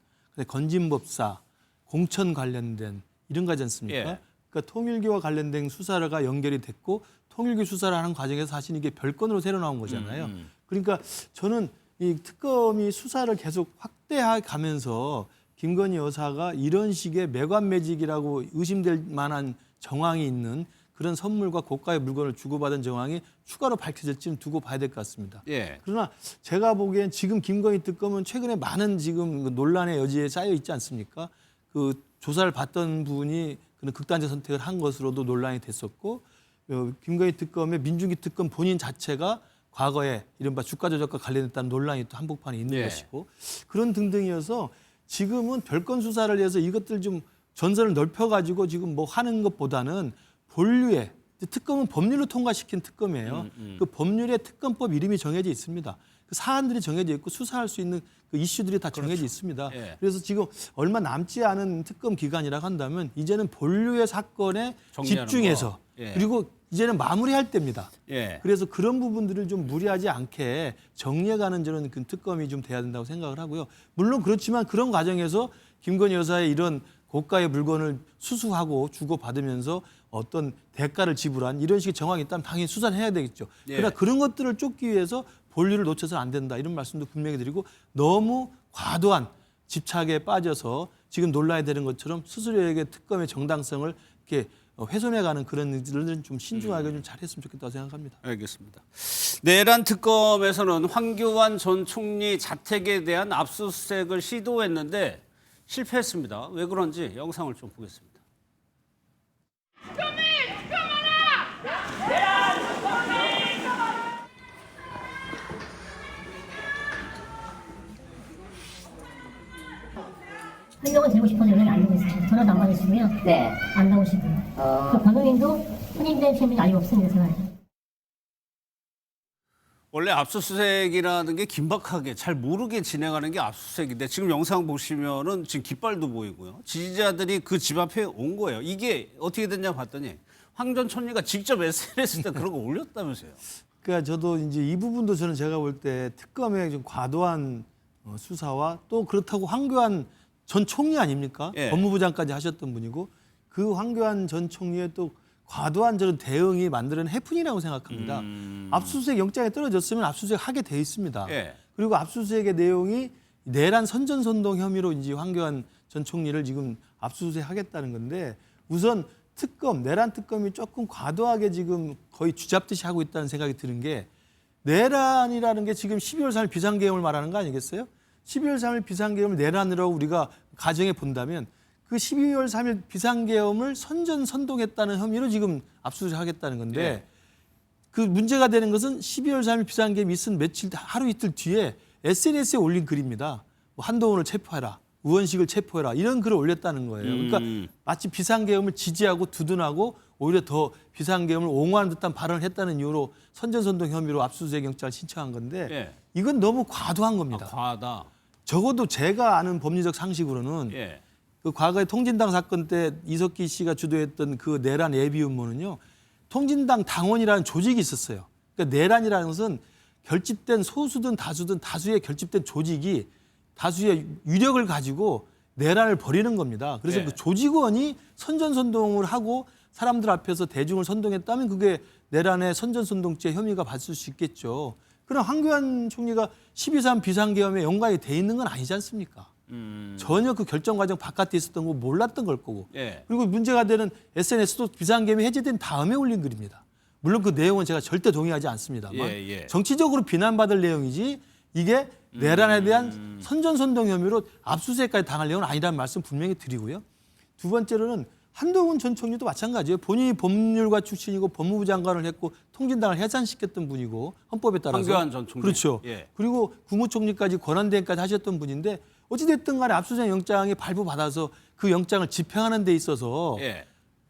건진법사, 공천 관련된 이런 거지 않습니까? 예. 그러니까 통일교와 관련된 수사가 연결이 됐고 통일교 수사를 하는 과정에서 사실 이게 별건으로 새로 나온 거잖아요. 그러니까 저는 이 특검이 수사를 계속 확대해 가면서 김건희 여사가 이런 식의 매관매직이라고 의심될 만한 정황이 있는 그런 선물과 고가의 물건을 주고받은 정황이 추가로 밝혀질지는 두고 봐야 될 것 같습니다. 예. 그러나 제가 보기엔 지금 김건희 특검은 최근에 많은 지금 논란의 여지에 쌓여 있지 않습니까? 그 조사를 받던 분이 그런 극단적 선택을 한 것으로도 논란이 됐었고 김건희 특검의 민중기 특검 본인 자체가 과거에 이른바 주가 조작과 관련했다는 논란이 또 한복판에 있는 예. 것이고 그런 등등이어서 지금은 별건 수사를 해서 이것들 좀 전선을 넓혀가지고 지금 뭐 하는 것보다는 본류에 특검은 법률로 통과시킨 특검이에요. 그 법률에 특검법 이름이 정해져 있습니다. 그 사안들이 정해져 있고 수사할 수 있는 그 이슈들이 다 정해져 있습니다. 예. 그래서 지금 얼마 남지 않은 특검 기간이라고 한다면 이제는 본류의 사건에 정리하는 집중해서 거. 예. 그리고 이제는 마무리할 때입니다. 예. 그래서 그런 부분들을 좀 무리하지 않게 정리해가는 저런 그 특검이 좀 돼야 된다고 생각을 하고요. 물론 그렇지만 그런 과정에서 김건희 여사의 이런 고가의 물건을 수수하고 주고받으면서 어떤 대가를 지불한 이런 식의 정황이 있다면 당연히 수사를 해야 되겠죠. 예. 그러나 그런 것들을 쫓기 위해서 본류를 놓쳐서는 안 된다. 이런 말씀도 분명히 드리고 너무 과도한 집착에 빠져서 지금 논란이 되는 것처럼 스스로에게 특검의 정당성을 이렇게 훼손해가는 그런 일들은 좀 신중하게 좀 잘했으면 좋겠다고 생각합니다. 알겠습니다. 내란 특검에서는 황교안 전 총리 자택에 대한 압수수색을 시도했는데 실패했습니다. 왜 그런지 영상을 좀 보겠습니다. 한동안 되고 싶어서 연락이 안 되고 있어요. 전화도 안 받으시고요. 네. 안 나오시고요. 그 변호인도 혼인된 셈이 아직 없습니다. 전화에. 원래 압수수색이라는 게 긴박하게 잘 모르게 진행하는 게 압수수색인데 지금 영상 보시면은 지금 깃발도 보이고요. 지지자들이 그 집 앞에 온 거예요. 이게 어떻게 됐냐 봤더니 황 전 총리가 직접 SNS에 그런 거 올렸다면서요. 그러니까 저도 이제 이 부분도 저는 제가 볼 때 특검의 좀 과도한 수사와 또 그렇다고 황교안 전 총리 아닙니까? 예. 법무부 장까지 하셨던 분이고 그 황교안 전 총리의 또 과도한 저런 대응이 만드는 해프닝이라고 생각합니다. 압수수색 영장에 떨어졌으면 압수수색 하게 돼 있습니다. 예. 그리고 압수수색의 내용이 내란 선전선동 혐의로 이제 황교안 전 총리를 지금 압수수색 하겠다는 건데 우선 특검, 내란 특검이 조금 과도하게 지금 거의 쥐잡듯이 하고 있다는 생각이 드는 게 내란이라는 게 지금 12월 3일 비상계엄을 말하는 거 아니겠어요? 12월 3일 비상계엄을 내란이라고 우리가 가정해 본다면 그 12월 3일 비상계엄을 선전선동했다는 혐의로 지금 압수수색하겠다는 건데 예. 그 문제가 되는 것은 12월 3일 비상계엄이 있은 며칠 하루 이틀 뒤에 SNS에 올린 글입니다. 뭐 한동훈을 체포해라. 우원식을 체포해라. 이런 글을 올렸다는 거예요. 그러니까 마치 비상계엄을 지지하고 두둔하고 오히려 더 비상계엄을 옹호하는 듯한 발언을 했다는 이유로 선전선동 혐의로 압수수색 영장을 신청한 건데 예. 이건 너무 과도한 겁니다. 과하다. 적어도 제가 아는 법리적 상식으로는 예. 그 과거에 통진당 사건 때 이석기 씨가 주도했던 그 내란 예비 음모는요. 통진당 당원이라는 조직이 있었어요. 그러니까 내란이라는 것은 결집된 소수든 다수든 다수의 결집된 조직이 다수의 위력을 가지고 내란을 벌이는 겁니다. 그래서 예. 그 조직원이 선전선동을 하고 사람들 앞에서 대중을 선동했다면 그게 내란의 선전선동죄 혐의가 받을 수 있겠죠. 그럼 황교안 총리가 12.3 비상계엄에 연관이 돼 있는 건 아니지 않습니까? 전혀 그 결정 과정 바깥에 있었던 거 몰랐던 걸 거고. 예. 그리고 문제가 되는 SNS도 비상계엄이 해제된 다음에 올린 글입니다. 물론 그 내용은 제가 절대 동의하지 않습니다만 예, 예. 정치적으로 비난받을 내용이지 이게 내란에 대한 선전선동 혐의로 압수수색까지 당할 내용은 아니라는 말씀 분명히 드리고요. 두 번째로는 한동훈 전 총리도 마찬가지예요. 본인이 법률가 출신이고 법무부 장관을 했고 통진당을 해산시켰던 분이고 헌법에 따라서. 황교안 전 총리. 그렇죠. 예. 그리고 국무총리까지 권한대행까지 하셨던 분인데 어찌됐든 간에 압수수색 영장이 발부받아서 그 영장을 집행하는 데 있어서 예.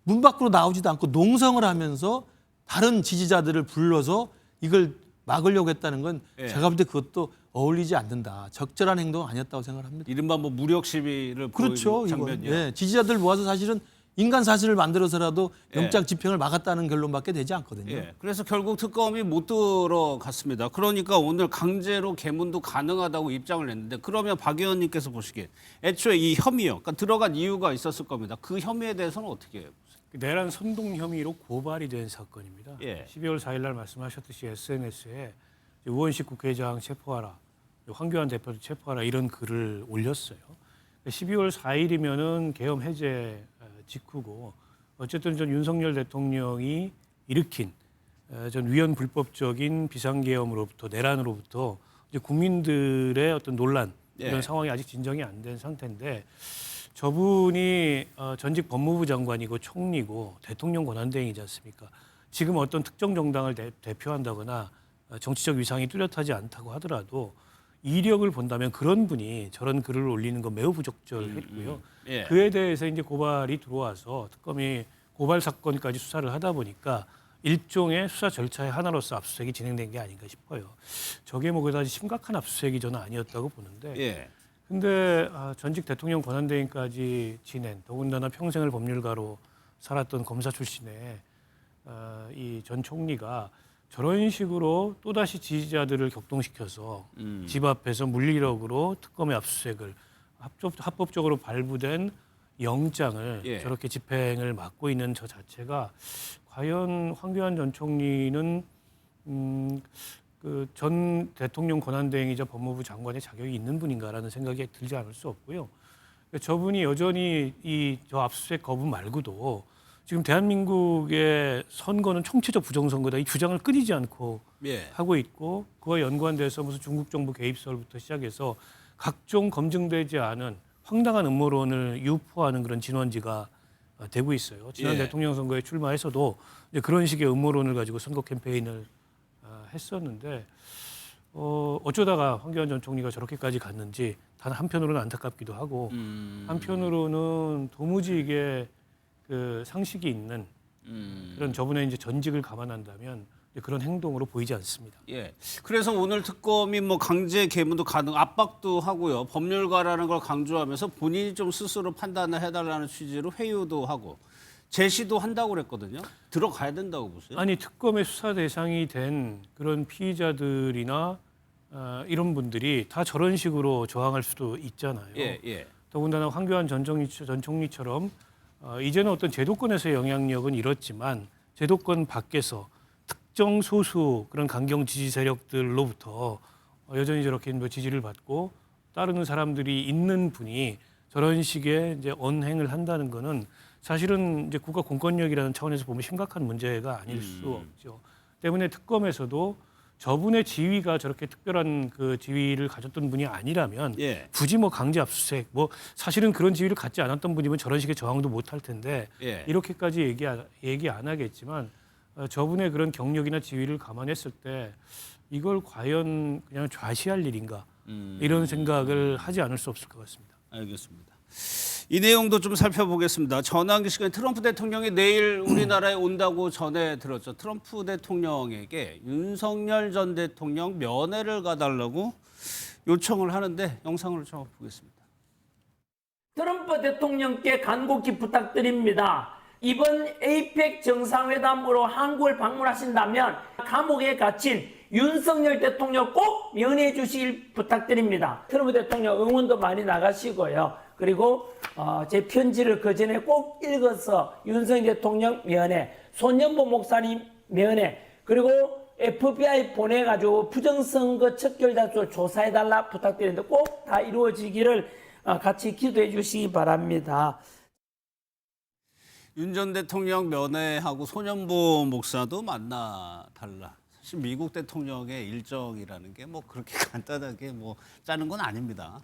문 밖으로 나오지도 않고 농성을 하면서 다른 지지자들을 불러서 이걸 막으려고 했다는 건 예. 제가 볼 때 그것도 어울리지 않는다. 적절한 행동은 아니었다고 생각합니다. 이른바 뭐 무력 시위를 그렇죠. 보이는 이건 장면이요. 예, 지지자들 모아서 사실은 인간 사실을 만들어서라도 예. 영장 집행을 막았다는 결론밖에 되지 않거든요. 예. 그래서 결국 특검이 못 들어갔습니다. 그러니까 오늘 강제로 개문도 가능하다고 입장을 냈는데 그러면 박 의원님께서 보시기에 애초에 이 혐의요. 그러니까 들어간 이유가 있었을 겁니다. 그 혐의에 대해서는 어떻게 해요? 내란 선동 혐의로 고발이 된 사건입니다. 예. 12월 4일 날 말씀하셨듯이 SNS에 우원식 국회의장 체포하라, 황교안 대표도 체포하라 이런 글을 올렸어요. 12월 4일이면은 계엄 해제 직후고 어쨌든 전 윤석열 대통령이 일으킨 전 위헌 불법적인 비상계엄으로부터 내란으로부터 이제 국민들의 어떤 논란 이런 예. 상황이 아직 진정이 안 된 상태인데 저분이 전직 법무부 장관이고 총리고 대통령 권한대행이지 않습니까? 지금 어떤 특정 정당을 대표한다거나 정치적 위상이 뚜렷하지 않다고 하더라도 이력을 본다면 그런 분이 저런 글을 올리는 건 매우 부적절했고요. 예. 그에 대해서 이제 고발이 들어와서 특검이 고발 사건까지 수사를 하다 보니까 일종의 수사 절차의 하나로서 압수수색이 진행된 게 아닌가 싶어요. 저게 뭐 그다지 심각한 압수수색이 저는 아니었다고 보는데. 예. 근데 전직 대통령 권한대행까지 지낸 더군다나 평생을 법률가로 살았던 검사 출신의 이 전 총리가 저런 식으로 또다시 지지자들을 격동시켜서 집 앞에서 물리력으로 특검의 압수수색을 합법적으로 발부된 영장을 예. 저렇게 집행을 맡고 있는 저 자체가 과연 황교안 전 총리는 그 전 대통령 권한대행이자 법무부 장관의 자격이 있는 분인가라는 생각이 들지 않을 수 없고요. 저분이 여전히 저 압수수색 거부 말고도 지금 대한민국의 선거는 총체적 부정선거다 이 주장을 끊이지 않고 예. 하고 있고 그와 연관돼서 무슨 중국 정부 개입설부터 시작해서 각종 검증되지 않은 황당한 음모론을 유포하는 그런 진원지가 되고 있어요. 지난 예. 대통령 선거에 출마해서도 이제 그런 식의 음모론을 가지고 선거 캠페인을 했었는데 어쩌다가 황교안 전 총리가 저렇게까지 갔는지 단 한편으로는 안타깝기도 하고 한편으로는 도무지 이게 그 상식이 있는 그런 저분의 이제 전직을 감안한다면 그런 행동으로 보이지 않습니다. 예. 그래서 오늘 특검이 뭐 강제 개문도 가능, 압박도 하고요. 법률가라는 걸 강조하면서 본인이 좀 스스로 판단을 해달라는 취지로 회유도 하고 제시도 한다고 그랬거든요. 들어가야 된다고 보세요. 아니 특검의 수사 대상이 된 그런 피의자들이나 이런 분들이 다 저런 식으로 저항할 수도 있잖아요. 예, 예. 더군다나 황교안 전 총리처럼 이제는 어떤 제도권에서의 영향력은 잃었지만 제도권 밖에서 특정 소수 그런 강경 지지 세력들로부터 여전히 저렇게 뭐 지지를 받고 따르는 사람들이 있는 분이 저런 식의 이제 언행을 한다는 거는 사실은 이제 국가 공권력이라는 차원에서 보면 심각한 문제가 아닐 수 없죠. 때문에 특검에서도 저분의 지위가 저렇게 특별한 그 지위를 가졌던 분이 아니라면 예. 굳이 뭐 강제 압수수색 뭐 사실은 그런 지위를 갖지 않았던 분이면 저런 식의 저항도 못할 텐데 예. 이렇게까지 얘기 안 하겠지만 저분의 그런 경력이나 지위를 감안했을 때 이걸 과연 그냥 좌시할 일인가 이런 생각을 하지 않을 수 없을 것 같습니다. 알겠습니다. 이 내용도 좀 살펴보겠습니다. 전환기 시간에 트럼프 대통령이 내일 우리나라에 온다고 전해 들었죠. 트럼프 대통령에게 윤석열 전 대통령 면회를 가달라고 요청을 하는데 영상을 좀 보겠습니다. 트럼프 대통령께 간곡히 부탁드립니다. 이번 에이펙 정상회담으로 한국을 방문하신다면 감옥에 갇힌 윤석열 대통령 꼭 면회해 주실 부탁드립니다. 트럼프 대통령 응원도 많이 나가시고요. 그리고 제 편지를 그 전에 꼭 읽어서 윤석열 대통령 면회, 손연보 목사님 면회, 그리고 FBI 보내가지고 부정선거 척결자수 조사해달라 부탁드리는데 꼭 다 이루어지기를 같이 기도해 주시기 바랍니다. 윤 전 대통령 면회하고 손연보 목사도 만나달라. 사실 미국 대통령의 일정이라는 게 뭐 그렇게 간단하게 뭐 짜는 건 아닙니다.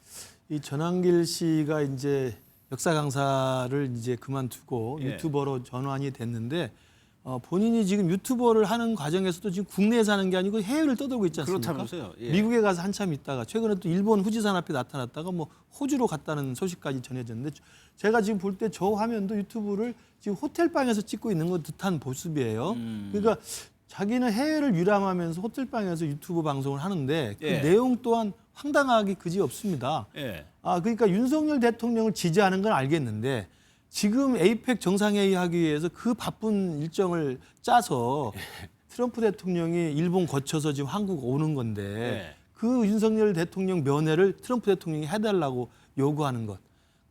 이 전환길 씨가 이제 역사 강사를 이제 그만두고 예. 유튜버로 전환이 됐는데 본인이 지금 유튜버를 하는 과정에서도 지금 국내에서 하는 게 아니고 해외를 떠돌고 있지 않습니까? 그렇다면서요. 예. 미국에 가서 한참 있다가 최근에 또 일본 후지산 앞에 나타났다가 뭐 호주로 갔다는 소식까지 전해졌는데 제가 지금 볼 때 저 화면도 유튜브를 지금 호텔방에서 찍고 있는 것 듯한 모습이에요. 그러니까 자기는 해외를 유람하면서 호텔방에서 유튜브 방송을 하는데 그 예. 내용 또한 황당하기 그지없습니다. 예. 그러니까 윤석열 대통령을 지지하는 건 알겠는데 지금 에이펙 정상회의 하기 위해서 그 바쁜 일정을 짜서 트럼프 대통령이 일본 거쳐서 지금 한국 오는 건데 예. 그 윤석열 대통령 면회를 트럼프 대통령이 해달라고 요구하는 것.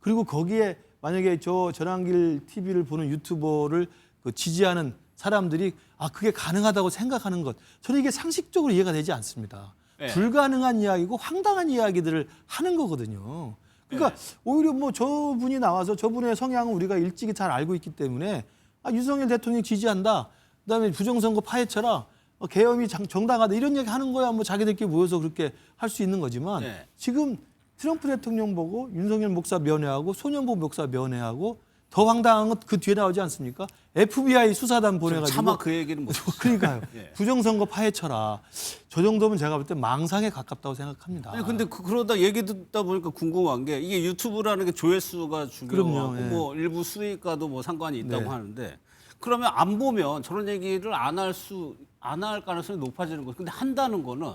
그리고 거기에 만약에 저 전환길 TV를 보는 유튜버를 지지하는 사람들이 그게 가능하다고 생각하는 것. 저는 이게 상식적으로 이해가 되지 않습니다. 예. 불가능한 이야기고 황당한 이야기들을 하는 거거든요. 그러니까 오히려 뭐 저분이 나와서 저분의 성향은 우리가 일찍이 잘 알고 있기 때문에 윤석열 대통령 지지한다. 그다음에 부정선거 파헤쳐라. 계엄이 정당하다. 이런 얘기 하는 거야. 뭐 자기들끼리 모여서 그렇게 할 수 있는 거지만 지금 트럼프 대통령 보고 윤석열 목사 면회하고 손연보 목사 면회하고 더 황당한 건 그 뒤에 나오지 않습니까? FBI 수사단 보내가지고 차마 그 얘기는 못 그러니까요. 예. 부정선거 파헤쳐라. 저 정도면 제가 볼 때 망상에 가깝다고 생각합니다. 아니 근데 그러다 얘기 듣다 보니까 궁금한 게 이게 유튜브라는 게 조회수가 중요하고 그럼요, 예. 뭐 일부 수익과도 뭐 상관이 있다고 네. 하는데 그러면 안 보면 저런 얘기를 안 할 가능성이 높아지는 거예요. 근데 한다는 거는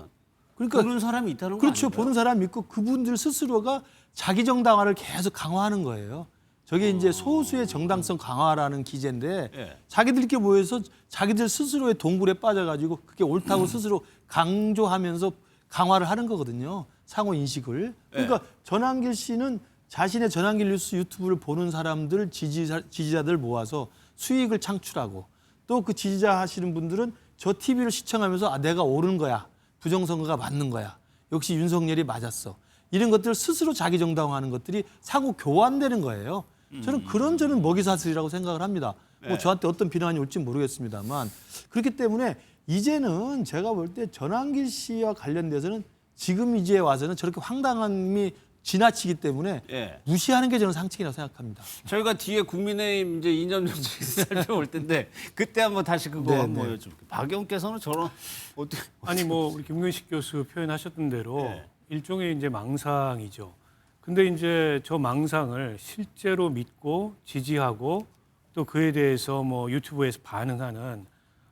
그러니까 보는 사람이 있다는 거 그렇죠. 아닌가요? 보는 사람이 있고 그분들 스스로가 자기 정당화를 계속 강화하는 거예요. 저게 이제 소수의 정당성 강화라는 기제인데 예. 자기들끼리 모여서 자기들 스스로의 동굴에 빠져가지고 그게 옳다고 스스로 강조하면서 강화를 하는 거거든요. 상호 인식을. 그러니까 전한길 씨는 자신의 전한길 뉴스 유튜브를 보는 사람들 지지자들 모아서 수익을 창출하고 또 그 지지자 하시는 분들은 저 TV를 시청하면서 아 내가 옳은 거야. 부정선거가 맞는 거야. 역시 윤석열이 맞았어. 이런 것들 스스로 자기 정당화하는 것들이 상호 교환되는 거예요. 저는 저는 먹이사슬이라고 생각을 합니다. 뭐 저한테 어떤 비난이 올지 모르겠습니다만 그렇기 때문에 이제는 제가 볼 때 전한길 씨와 관련돼서는 지금 이제 와서는 저렇게 황당함이 지나치기 때문에 무시하는 게 저는 상책이라고 생각합니다. 저희가 뒤에 국민의힘 이제 이념 정책 살펴볼 텐데 그때 한번 다시 그거 네, 한번 네. 여쭤볼게요. 박 의원께서는 저런 어떻게 아니 뭐 우리 김근식 교수 표현하셨던 대로 일종의 이제 망상이죠. 근데 이제 저 망상을 실제로 믿고 지지하고 또 그에 대해서 뭐 유튜브에서 반응하는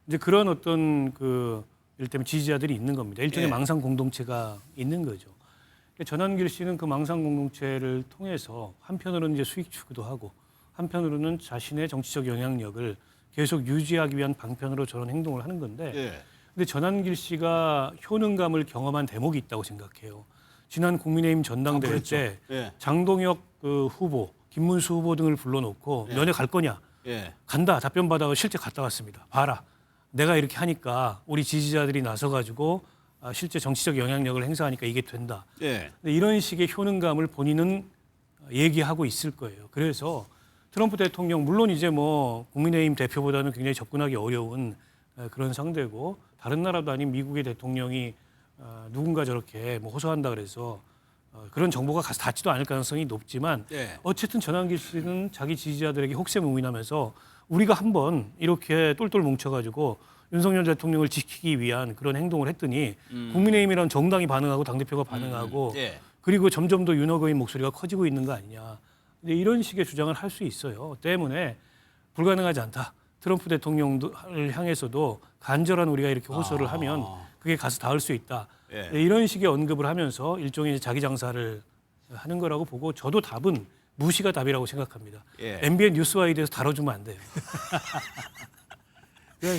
이제 그런 어떤 그 이를테면 지지자들이 있는 겁니다. 일종의 망상 공동체가 있는 거죠. 전한길 씨는 그 망상 공동체를 통해서 한편으로는 이제 수익 추구도 하고 한편으로는 자신의 정치적 영향력을 계속 유지하기 위한 방편으로 저런 행동을 하는 건데 근데 전한길 씨가 효능감을 경험한 대목이 있다고 생각해요. 지난 국민의힘 전당대회 때 장동혁 그 후보, 김문수 후보 등을 불러놓고 너네 갈 거냐? 간다. 답변 받아서 실제 갔다 왔습니다. 봐라. 내가 이렇게 하니까 우리 지지자들이 나서가지고 실제 정치적 영향력을 행사하니까 이게 된다. 근데 이런 식의 효능감을 본인은 얘기하고 있을 거예요. 그래서 트럼프 대통령 물론 이제 뭐 국민의힘 대표보다는 굉장히 접근하기 어려운 그런 상대고 다른 나라도 아닌 미국의 대통령이 누군가 저렇게 뭐 호소한다 그래서 그런 정보가 가서 닿지도 않을 가능성이 높지만 어쨌든 전한길 씨는 자기 지지자들에게 혹세무민하면서 우리가 한번 이렇게 똘똘 뭉쳐가지고 윤석열 대통령을 지키기 위한 그런 행동을 했더니 국민의힘이라는 정당이 반응하고 당대표가 반응하고 그리고 점점 더 윤호거인 목소리가 커지고 있는 거 아니냐. 근데 이런 식의 주장을 할 수 있어요. 때문에 불가능하지 않다. 트럼프 대통령을 향해서도 간절한 우리가 이렇게 호소를 하면 그게 가서 닿을 수 있다. 이런 식의 언급을 하면서 일종의 자기 장사를 하는 거라고 보고 저도 답은 무시가 답이라고 생각합니다. MBN 뉴스와에 대해서 다뤄주면 안 돼요.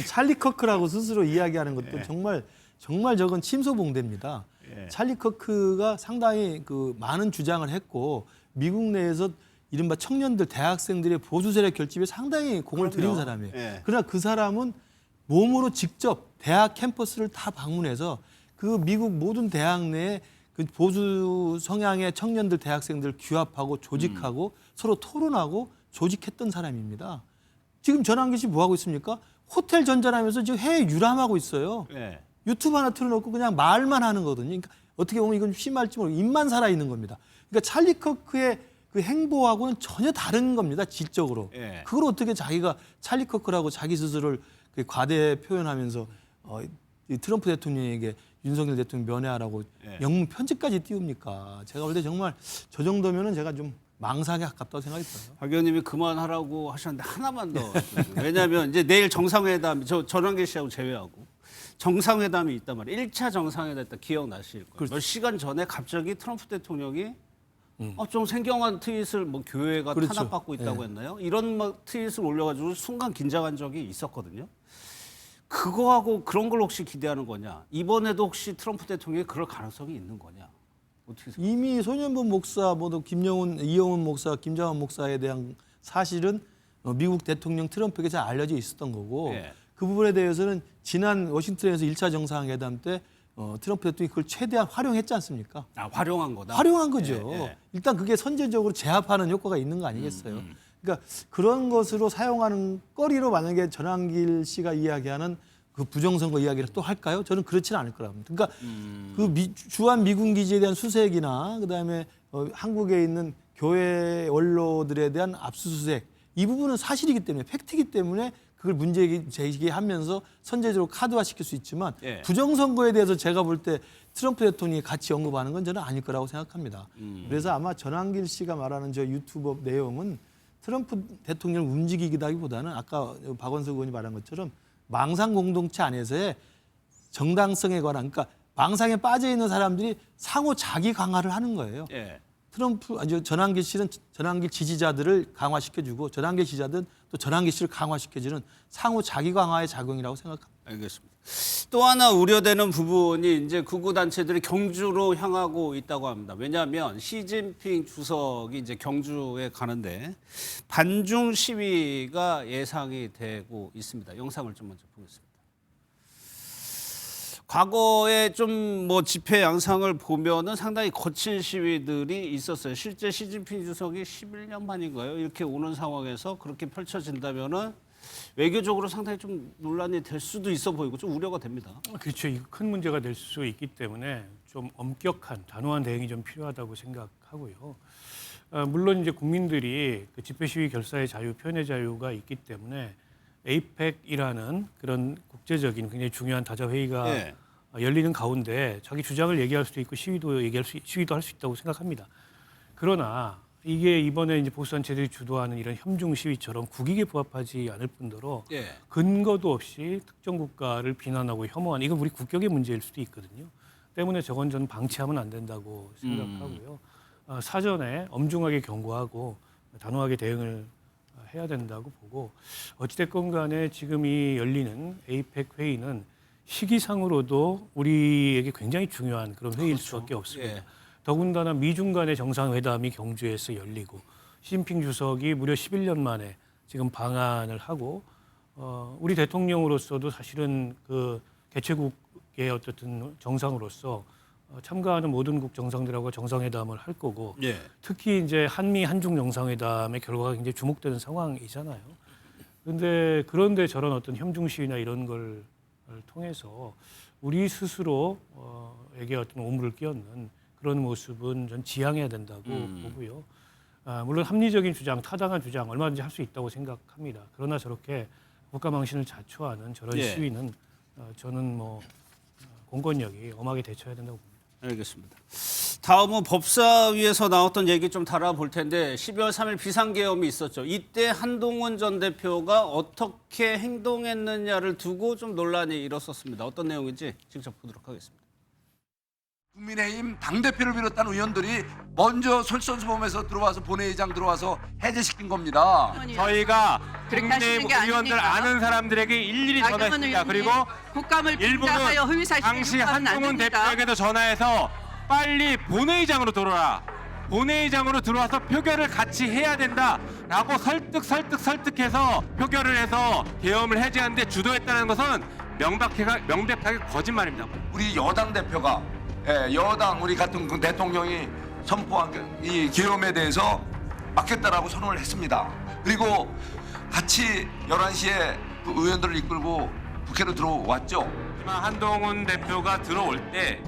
찰리 커크라고 스스로 이야기하는 것도 정말 저건 침소봉대입니다. 찰리 커크가 상당히 그 많은 주장을 했고 미국 내에서 이른바 청년들, 대학생들의 보수 세력 결집에 상당히 공을 들인 사람이에요. 그러나 그 사람은 몸으로 직접 대학 캠퍼스를 다 방문해서 그 미국 모든 대학 내에 그 보수 성향의 청년들, 대학생들 규합하고 조직하고 서로 토론하고 조직했던 사람입니다. 지금 전한길 씨 뭐 하고 있습니까? 호텔 전전하면서 지금 해외 유람하고 있어요. 유튜브 하나 틀어놓고 그냥 말만 하는 거거든요. 그러니까 어떻게 보면 이건 심할지 모르고 입만 살아 있는 겁니다. 그러니까 찰리 커크의 그 행보하고는 전혀 다른 겁니다. 질적으로. 그걸 어떻게 자기가 찰리 커크라고 자기 스스로를 과대 표현하면서 이 트럼프 대통령에게 윤석열 대통령 면회하라고 영문 편지까지 띄웁니까? 제가 볼 때 정말 저 정도면은 제가 좀 망상에 가깝다고 생각이 들어요. 박 의원님이 그만하라고 하셨는데 하나만 더. 왜냐하면 이제 내일 정상회담, 전한길 씨하고 제외하고 정상회담이 있단 말이에요. 1차 정상회담 때 기억나실 거예요. 그렇죠. 몇 시간 전에 갑자기 트럼프 대통령이 좀 생경한 트윗을 뭐 교회가 그렇죠. 탄압받고 있다고 했나요? 이런 막 트윗을 올려가지고 순간 긴장한 적이 있었거든요. 그거하고 그런 걸 혹시 기대하는 거냐? 이번에도 혹시 트럼프 대통령이 그럴 가능성이 있는 거냐? 어떻게 생각하세요? 이미 소년범 목사, 모두 이영훈 목사, 김장원 목사에 대한 사실은 미국 대통령 트럼프에게 잘 알려져 있었던 거고 그 부분에 대해서는 지난 워싱턴에서 1차 정상회담 때 트럼프 대통령이 그걸 최대한 활용했지 않습니까? 활용한 거다. 활용한 거죠. 일단 그게 선제적으로 제압하는 효과가 있는 거 아니겠어요? 그러니까 그런 것으로 사용하는 거리로 만약에 전한길 씨가 이야기하는 그 부정선거 이야기를 또 할까요? 저는 그렇지는 않을 거라고 봅니다. 그러니까 그 주한 미군 기지에 대한 수색이나 그다음에 한국에 있는 교회 원로들에 대한 압수수색 이 부분은 사실이기 때문에 팩트이기 때문에 그걸 문제 제기하면서 선제적으로 카드화시킬 수 있지만 부정선거에 대해서 제가 볼 때 트럼프 대통령이 같이 언급하는 건 저는 아닐 거라고 생각합니다. 그래서 아마 전한길 씨가 말하는 저 유튜브 내용은 트럼프 대통령을 움직이기보다는 아까 박원석 의원이 말한 것처럼 망상 공동체 안에서의 정당성에 관한, 그러니까 망상에 빠져 있는 사람들이 상호 자기 강화를 하는 거예요. 예. 전환길 씨는 전환길 지지자들을 강화시켜주고 전환길 지지자들은 또 전환길 씨를 강화시켜주는 상호 자기 강화의 작용이라고 생각합니다. 알겠습니다. 또 하나 우려되는 부분이 이제 극우 단체들이 경주로 향하고 있다고 합니다. 왜냐하면 시진핑 주석이 이제 경주에 가는데 반중 시위가 예상이 되고 있습니다. 영상을 좀 먼저 보겠습니다. 과거에 좀 뭐 집회 양상을 보면은 상당히 거친 시위들이 있었어요. 실제 시진핑 주석이 11년 만인가요? 이렇게 오는 상황에서 그렇게 펼쳐진다면은 외교적으로 상당히 좀 논란이 될 수도 있어 보이고 좀 우려가 됩니다. 그렇죠. 이거 큰 문제가 될 수 있기 때문에 좀 엄격한 단호한 대응이 좀 필요하다고 생각하고요. 물론 이제 국민들이 그 집회 시위 결사의 자유, 표현의 자유가 있기 때문에 에이펙이라는 그런 국제적인 굉장히 중요한 다자 회의가 예. 열리는 가운데 자기 주장을 얘기할 수도 있고 시위도 할 수 있다고 생각합니다. 그러나 이게 이번에 이제 보수단체들이 주도하는 이런 협중 시위처럼 국익에 부합하지 않을 뿐더러 예. 근거도 없이 특정 국가를 비난하고 혐오하는 이건 우리 국격의 문제일 수도 있거든요. 때문에 저건 저는 방치하면 안 된다고 생각하고요. 사전에 엄중하게 경고하고 단호하게 대응을 해야 된다고 보고 어찌됐건 간에 지금 이 열리는 에이펙 회의는 시기상으로도 우리에게 굉장히 중요한 그런 회의일 수밖에 없습니다. 예. 더군다나 미중 간의 정상회담이 경주에서 열리고 시진핑 주석이 무려 11년 만에 지금 방한을 하고 우리 대통령으로서도 사실은 그 개최국의 어쨌든 정상으로서 참가하는 모든 국 정상들하고 정상회담을 할 거고 예. 특히 이제 한미 한중 정상회담의 결과가 굉장히 주목되는 상황이잖아요. 그런데 저런 어떤 협중 시위나 이런 걸 통해서 우리 스스로에게 어떤 오물을 끼얹는 그런 모습은 전 지양해야 된다고 보고요. 물론 합리적인 주장, 타당한 주장 얼마든지 할 수 있다고 생각합니다. 그러나 저렇게 국가망신을 자초하는 저런 예. 시위는 저는 뭐 공권력이 엄하게 대처해야 된다고 봅니다. 알겠습니다. 다음은 법사위에서 나왔던 얘기 좀 다뤄볼 텐데 12월 3일 비상계엄이 있었죠. 이때 한동훈 전 대표가 어떻게 행동했느냐를 두고 좀 논란이 일었었습니다. 어떤 내용인지 직접 보도록 하겠습니다. 국민의힘 당대표를 비롯한 의원들이 먼저 솔선수범해서 들어와서 본회의장 들어와서 해제시킨 겁니다. 저희가 국민의힘 의원들 아는 사람들에게 일일이 전화했습니다. 그리고 일부는 당시 한동훈 대표에게도 전화해서 빨리 본회의장으로 들어와라. 본회의장으로 들어와서 표결을 같이 해야 된다라고 설득해서 표결을 해서 계엄을 해제하는데 주도했다는 것은 명백하게 거짓말입니다. 우리 여당 대표가 여당 우리 같은 그 대통령이 선포한 이 계엄에 대해서 막겠다라고 선언을 했습니다. 그리고 같이 11시에 그 의원들을 이끌고 국회로 들어왔죠. 하지만 한동훈 대표가 들어올 때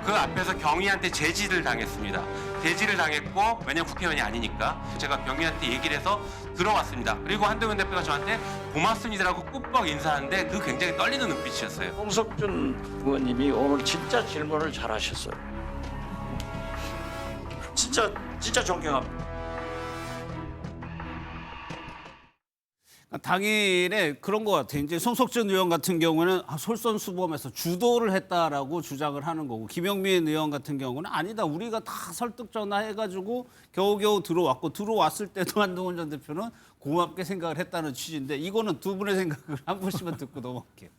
그 앞에서 경위한테 제지를 당했습니다. 제지를 당했고 왜냐면 국회의원이 아니니까 제가 경위한테 얘기를 해서 들어왔습니다. 그리고 한동훈 대표가 저한테 고맙습니다라고 꾹꾹 인사하는데 그 굉장히 떨리는 눈빛이었어요. 홍석준 의원님이 오늘 진짜 질문을 잘하셨어요. 진짜 존경합니다. 당일에 그런 것 같아요. 이제 송석준 의원 같은 경우는 솔선수범해서 주도를 했다라고 주장을 하는 거고 김영민 의원 같은 경우는 아니다. 우리가 다 설득 전화해가지고 겨우겨우 들어왔을 때도 한동훈 전 대표는 고맙게 생각을 했다는 취지인데 이거는 두 분의 생각을 한 분씩만 듣고 넘어갈게요.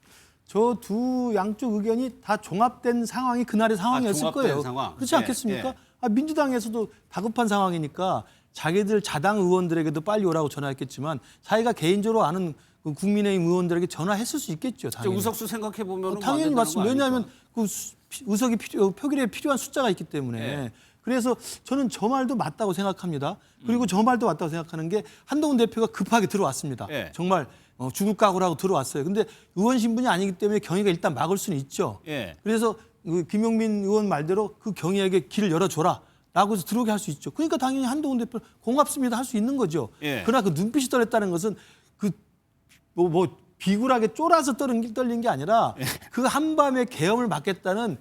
저 두 양쪽 의견이 다 종합된 상황이 그날의 상황이었을 종합된 거예요. 상황. 그렇지 예, 않겠습니까? 예. 민주당에서도 다급한 상황이니까 자기들 자당 의원들에게도 빨리 오라고 전화했겠지만 자기가 개인적으로 아는 그 국민의힘 의원들에게 전화했을 수 있겠죠. 당연히. 의석수 생각해 보면 당연히 맞습니다. 왜냐하면 그 의석이 표결에 필요한 숫자가 있기 때문에. 네. 그래서 저는 저 말도 맞다고 생각합니다. 그리고 저 말도 맞다고 생각하는 게 한동훈 대표가 급하게 들어왔습니다. 네. 정말 죽을 각오라고 들어왔어요. 근데 의원 신분이 아니기 때문에 경위가 일단 막을 수는 있죠. 예. 그래서 김용민 의원 말대로 그 경위에게 길을 열어줘라. 라고 해서 들어오게 할 수 있죠. 그러니까 당연히 한동훈 대표 고맙습니다 할 수 있는 거죠. 예. 그러나 그 눈빛이 떨렸다는 것은 그 비굴하게 쫄아서 떨린 게 아니라 그 한밤에 계엄을 막겠다는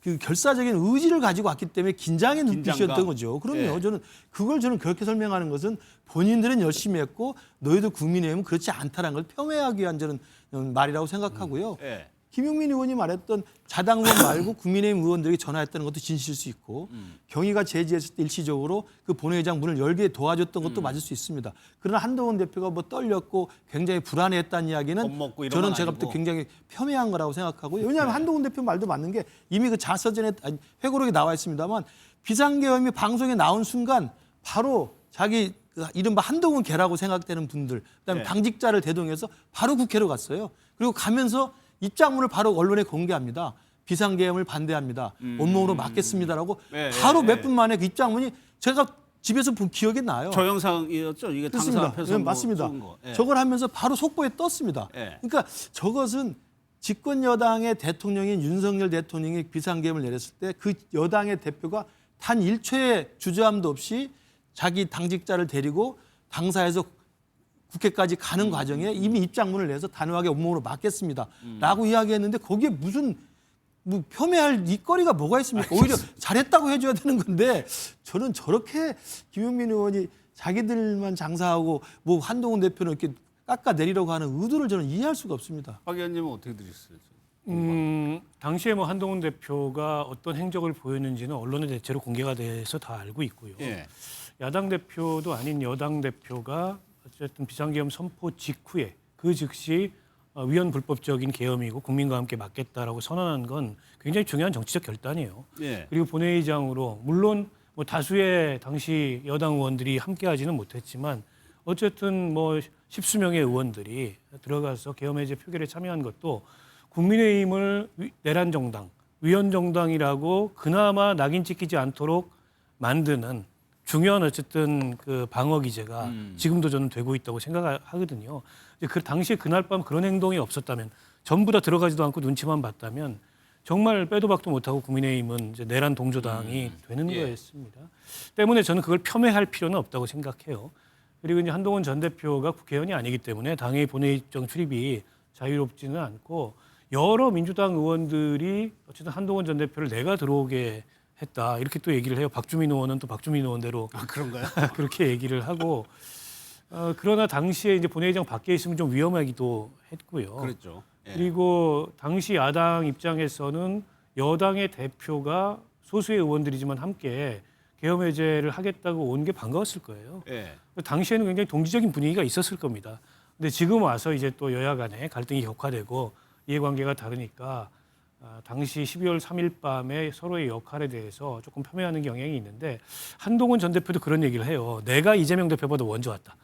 그 결사적인 의지를 가지고 왔기 때문에 긴장의 긴장감. 눈빛이었던 거죠. 그럼요. 예. 저는 그렇게 설명하는 것은 본인들은 열심히 했고 너희들 국민의힘은 그렇지 않다라는 걸 폄훼하기 위한 저는 말이라고 생각하고요. 예. 김용민 의원이 말했던 자당 의원 말고 국민의힘 의원들에게 전화했다는 것도 진실일 수 있고 경위가 제지했을 때 일시적으로 그 본회의장 문을 열게 도와줬던 것도 맞을 수 있습니다. 그러나 한동훈 대표가 뭐 떨렸고 굉장히 불안해했다는 이야기는 겁먹고 이런 저는 건 제가 볼 때 아니고. 굉장히 폄훼한 거라고 생각하고요. 왜냐하면 한동훈 대표 말도 맞는 게 이미 그 자서전에 회고록에 나와 있습니다만 비상계엄이 방송에 나온 순간 바로 자기 그 이른바 한동훈 개라고 생각되는 분들 그다음에 네. 당직자를 대동해서 바로 국회로 갔어요. 그리고 가면서 입장문을 바로 언론에 공개합니다. 비상계엄을 반대합니다. 온몸으로 막겠습니다라고 네, 바로 네, 몇 네. 분 만에 그 입장문이 제가 집에서 본 기억이 나요. 저 영상이었죠? 이게 당사 그렇습니다. 앞에서 네, 뭐 맞습니다. 찍은 거. 예. 저걸 하면서 바로 속보에 떴습니다. 예. 그러니까 저것은 집권 여당의 대통령인 윤석열 대통령이 비상계엄을 내렸을 때 그 여당의 대표가 단 1초의 주저함도 없이 자기 당직자를 데리고 당사에서 국회까지 가는 과정에 이미 입장문을 내서 단호하게 온몸으로 막겠습니다라고 이야기했는데 거기에 무슨 뭐 폄훼할 이거리가 뭐가 있습니까? 오히려 잘했다고 해줘야 되는 건데 저는 저렇게 김용민 의원이 자기들만 장사하고 뭐 한동훈 대표는 이렇게 깎아내리려고 하는 의도를 저는 이해할 수가 없습니다. 박 의원님은 어떻게 들으셨어요? 당시에 뭐 한동훈 대표가 어떤 행적을 보였는지는 언론에 대체로 공개가 돼서 다 알고 있고요. 예. 야당 대표도 아닌 여당 대표가 어쨌든 비상계엄 선포 직후에 그 즉시 위헌 불법적인 계엄이고 국민과 함께 막겠다라고 선언한 건 굉장히 중요한 정치적 결단이에요. 예. 그리고 본회의장으로 물론 뭐 다수의 당시 여당 의원들이 함께하지는 못했지만 어쨌든 뭐 십수명의 의원들이 들어가서 계엄 해제 표결에 참여한 것도 국민의힘을 내란 정당, 위헌 정당이라고 그나마 낙인 찍히지 않도록 만드는 중요한 어쨌든 그 방어 기제가 지금도 저는 되고 있다고 생각하거든요. 그 당시에 그날 밤 그런 행동이 없었다면 전부 다 들어가지도 않고 눈치만 봤다면 정말 빼도 박도 못하고 국민의힘은 이제 내란 동조당이 되는 예. 거였습니다. 때문에 저는 그걸 폄훼할 필요는 없다고 생각해요. 그리고 이제 한동훈 전 대표가 국회의원이 아니기 때문에 당의 본회의 일정 출입이 자유롭지는 않고 여러 민주당 의원들이 어쨌든 한동훈 전 대표를 내가 들어오게 했다 이렇게 또 얘기를 해요. 박주민 의원은 또 박주민 의원대로 그런가요? 그렇게 얘기를 하고 그러나 당시에 이제 본회의장 밖에 있으면 좀 위험하기도 했고요. 그랬죠. 예. 그리고 당시 야당 입장에서는 여당의 대표가 소수의 의원들이지만 함께 계엄 해제를 하겠다고 온 게 반가웠을 거예요. 예. 당시에는 굉장히 동지적인 분위기가 있었을 겁니다. 근데 지금 와서 이제 또 여야 간에 갈등이 격화되고 이해관계가 다르니까 당시 12월 3일 밤에 서로의 역할에 대해서 조금 폄훼하는 경향이 있는데 한동훈 전 대표도 그런 얘기를 해요. 내가 이재명 대표보다 먼저 왔다.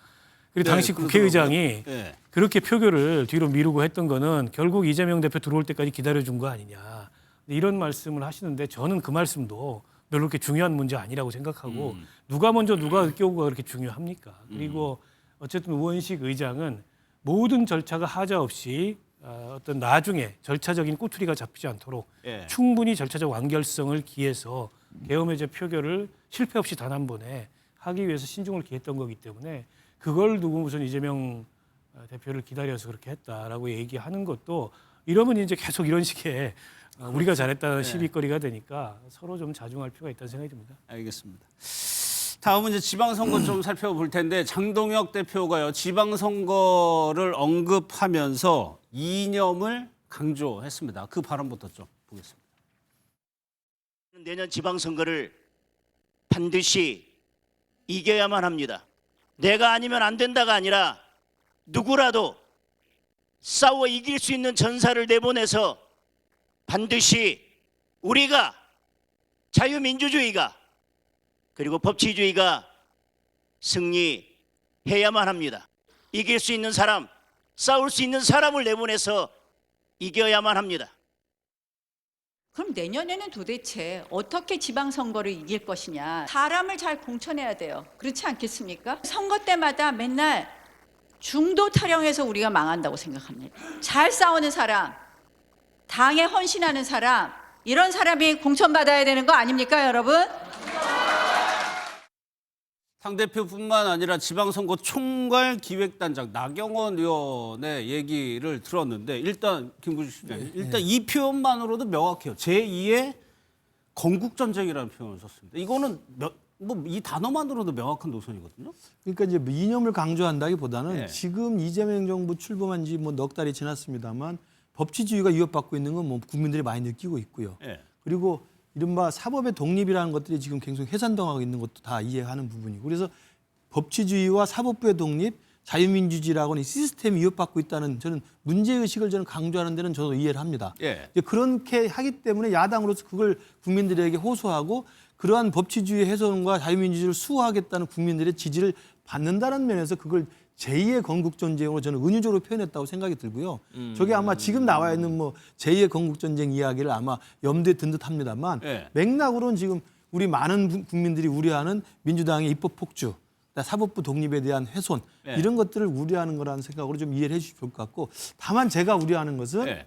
그리고 네, 당시 국회의장이 네. 그렇게 표결을 뒤로 미루고 했던 거는 결국 이재명 대표 들어올 때까지 기다려준 거 아니냐. 이런 말씀을 하시는데 저는 그 말씀도 별로 그렇게 중요한 문제 아니라고 생각하고 누가 먼저 누가 늦게 오고가 그렇게 중요합니까? 그리고 어쨌든 우원식 의장은 모든 절차가 하자 없이 어떤 나중에 절차적인 꼬투리가 잡히지 않도록 예. 충분히 절차적 완결성을 기해서 계엄 해제 표결을 실패 없이 단 한 번에 하기 위해서 신중을 기했던 거기 때문에 그걸 두고 무슨 이재명 대표를 기다려서 그렇게 했다라고 얘기하는 것도 이러면 이제 계속 이런 식의 우리가 잘했다는 시비거리가 되니까 서로 좀 자중할 필요가 있다는 생각이 듭니다. 알겠습니다. 다음은 이제 지방선거 좀 살펴볼 텐데 장동혁 대표가요 지방선거를 언급하면서 이념을 강조했습니다. 그 발언부터 좀 보겠습니다. 내년 지방선거를 반드시 이겨야만 합니다. 내가 아니면 안 된다가 아니라 누구라도 싸워 이길 수 있는 전사를 내보내서 반드시 우리가 자유민주주의가 그리고 법치주의가 승리해야만 합니다. 이길 수 있는 사람, 싸울 수 있는 사람을 내보내서 이겨야만 합니다. 그럼 내년에는 도대체 어떻게 지방선거를 이길 것이냐. 사람을 잘 공천해야 돼요. 그렇지 않겠습니까? 선거 때마다 맨날 중도 타령해서 우리가 망한다고 생각합니다. 잘 싸우는 사람, 당에 헌신하는 사람, 이런 사람이 공천받아야 되는 거 아닙니까, 여러분? 당대표뿐만 아니라 지방선거 총괄 기획단장 나경원 의원의 얘기를 들었는데 일단 김구주 실장님, 일단 이 표현만으로도 명확해요. 제2의 건국 전쟁이라는 표현을 썼습니다. 이거는 뭐 이 단어만으로도 명확한 노선이거든요. 그러니까 이제 이념을 강조한다기보다는 네. 지금 이재명 정부 출범한 지 뭐 넉 달이 지났습니다만 법치주의가 위협받고 있는 건 뭐 국민들이 많이 느끼고 있고요. 네. 그리고 이른바 사법의 독립이라는 것들이 지금 계속 훼손당하고 있는 것도 다 이해하는 부분이고, 그래서 법치주의와 사법부의 독립, 자유민주주의라고는 이 시스템이 위협받고 있다는 저는 문제의식을 저는 강조하는 데는 저도 이해를 합니다. 예. 이제 그렇게 하기 때문에 야당으로서 그걸 국민들에게 호소하고 그러한 법치주의 훼손과 자유민주주의를 수호하겠다는 국민들의 지지를 받는다는 면에서 그걸 제2의 건국전쟁으로 저는 은유적으로 표현했다고 생각이 들고요. 저게 아마 지금 나와 있는 뭐 제2의 건국전쟁 이야기를 아마 염두에 든 듯합니다만 예. 맥락으로는 지금 우리 많은 국민들이 우려하는 민주당의 입법 폭주, 사법부 독립에 대한 훼손 예. 이런 것들을 우려하는 거라는 생각으로 좀 이해를 해 주시면 좋을 것 같고, 다만 제가 우려하는 것은 예.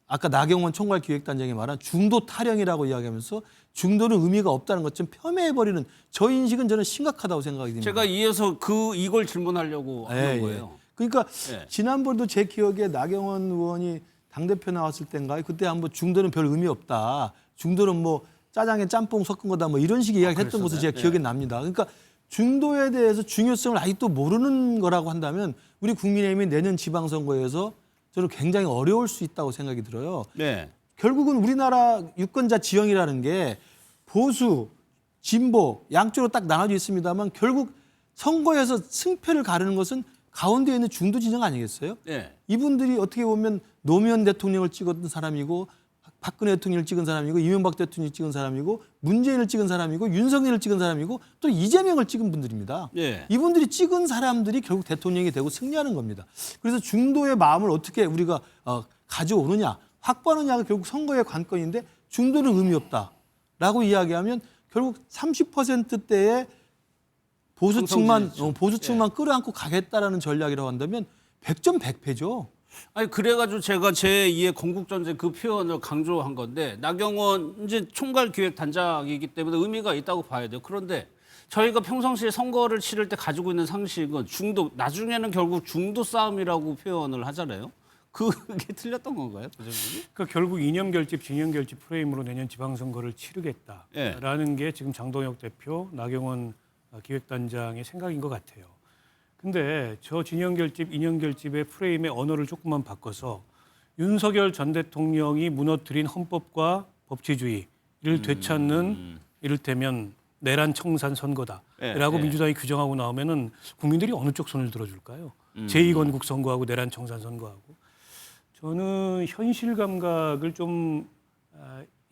아까 나경원 총괄기획단장이 말한 중도 타령이라고 이야기하면서 중도는 의미가 없다는 것 좀 폄훼해버리는 저 인식은 저는 심각하다고 생각이 듭니다. 제가 이어서 이걸 질문하려고 하는 거예요. 그러니까 예. 지난번도 제 기억에 나경원 의원이 당대표 나왔을 때인가요? 그때 한번 중도는 별 의미 없다. 중도는 뭐 짜장에 짬뽕 섞은 거다. 뭐 이런 식의 이야기를 했던 것으로 제가 기억에 납니다. 그러니까 중도에 대해서 중요성을 아직도 모르는 거라고 한다면 우리 국민의힘이 내년 지방선거에서 저는 굉장히 어려울 수 있다고 생각이 들어요. 네. 결국은 우리나라 유권자 지형이라는 게 보수, 진보 양쪽으로 딱 나눠져 있습니다만 결국 선거에서 승패를 가르는 것은 가운데 있는 중도 진영 아니겠어요? 네. 이분들이 어떻게 보면 노무현 대통령을 찍었던 사람이고 박근혜 대통령을 찍은 사람이고 이명박 대통령을 찍은 사람이고 문재인을 찍은 사람이고 윤석열을 찍은 사람이고 또 이재명을 찍은 분들입니다. 네. 이분들이 찍은 사람들이 결국 대통령이 되고 승리하는 겁니다. 그래서 중도의 마음을 어떻게 우리가 가져오느냐, 확보하느냐가 결국 선거의 관건인데 중도는 의미 없다라고 이야기하면 결국 30%대의 보수층만 끌어안고 가겠다라는 전략이라고 한다면 100점 100패죠. 아니 그래가지고 제가 제2의 건국전쟁 그 표현을 강조한 건데 나경원 이제 총괄기획단장이기 때문에 의미가 있다고 봐야 돼요. 그런데 저희가 평상시에 선거를 치를 때 가지고 있는 상식은 중도, 나중에는 결국 중도 싸움이라고 표현을 하잖아요. 그게 틀렸던 건가요? 그러니까 결국 이념 결집, 진영 결집 프레임으로 내년 지방선거를 치르겠다라는 게 지금 장동혁 대표, 나경원 기획단장의 생각인 것 같아요. 근데 저 진영 결집, 이념 결집의 프레임의 언어를 조금만 바꿔서 윤석열 전 대통령이 무너뜨린 헌법과 법치주의를 되찾는 이를테면 내란 청산 선거다라고 민주당이 규정하고 나오면은 국민들이 어느 쪽 손을 들어줄까요? 제2건국 선거하고 내란 청산 선거하고. 저는 현실 감각을 좀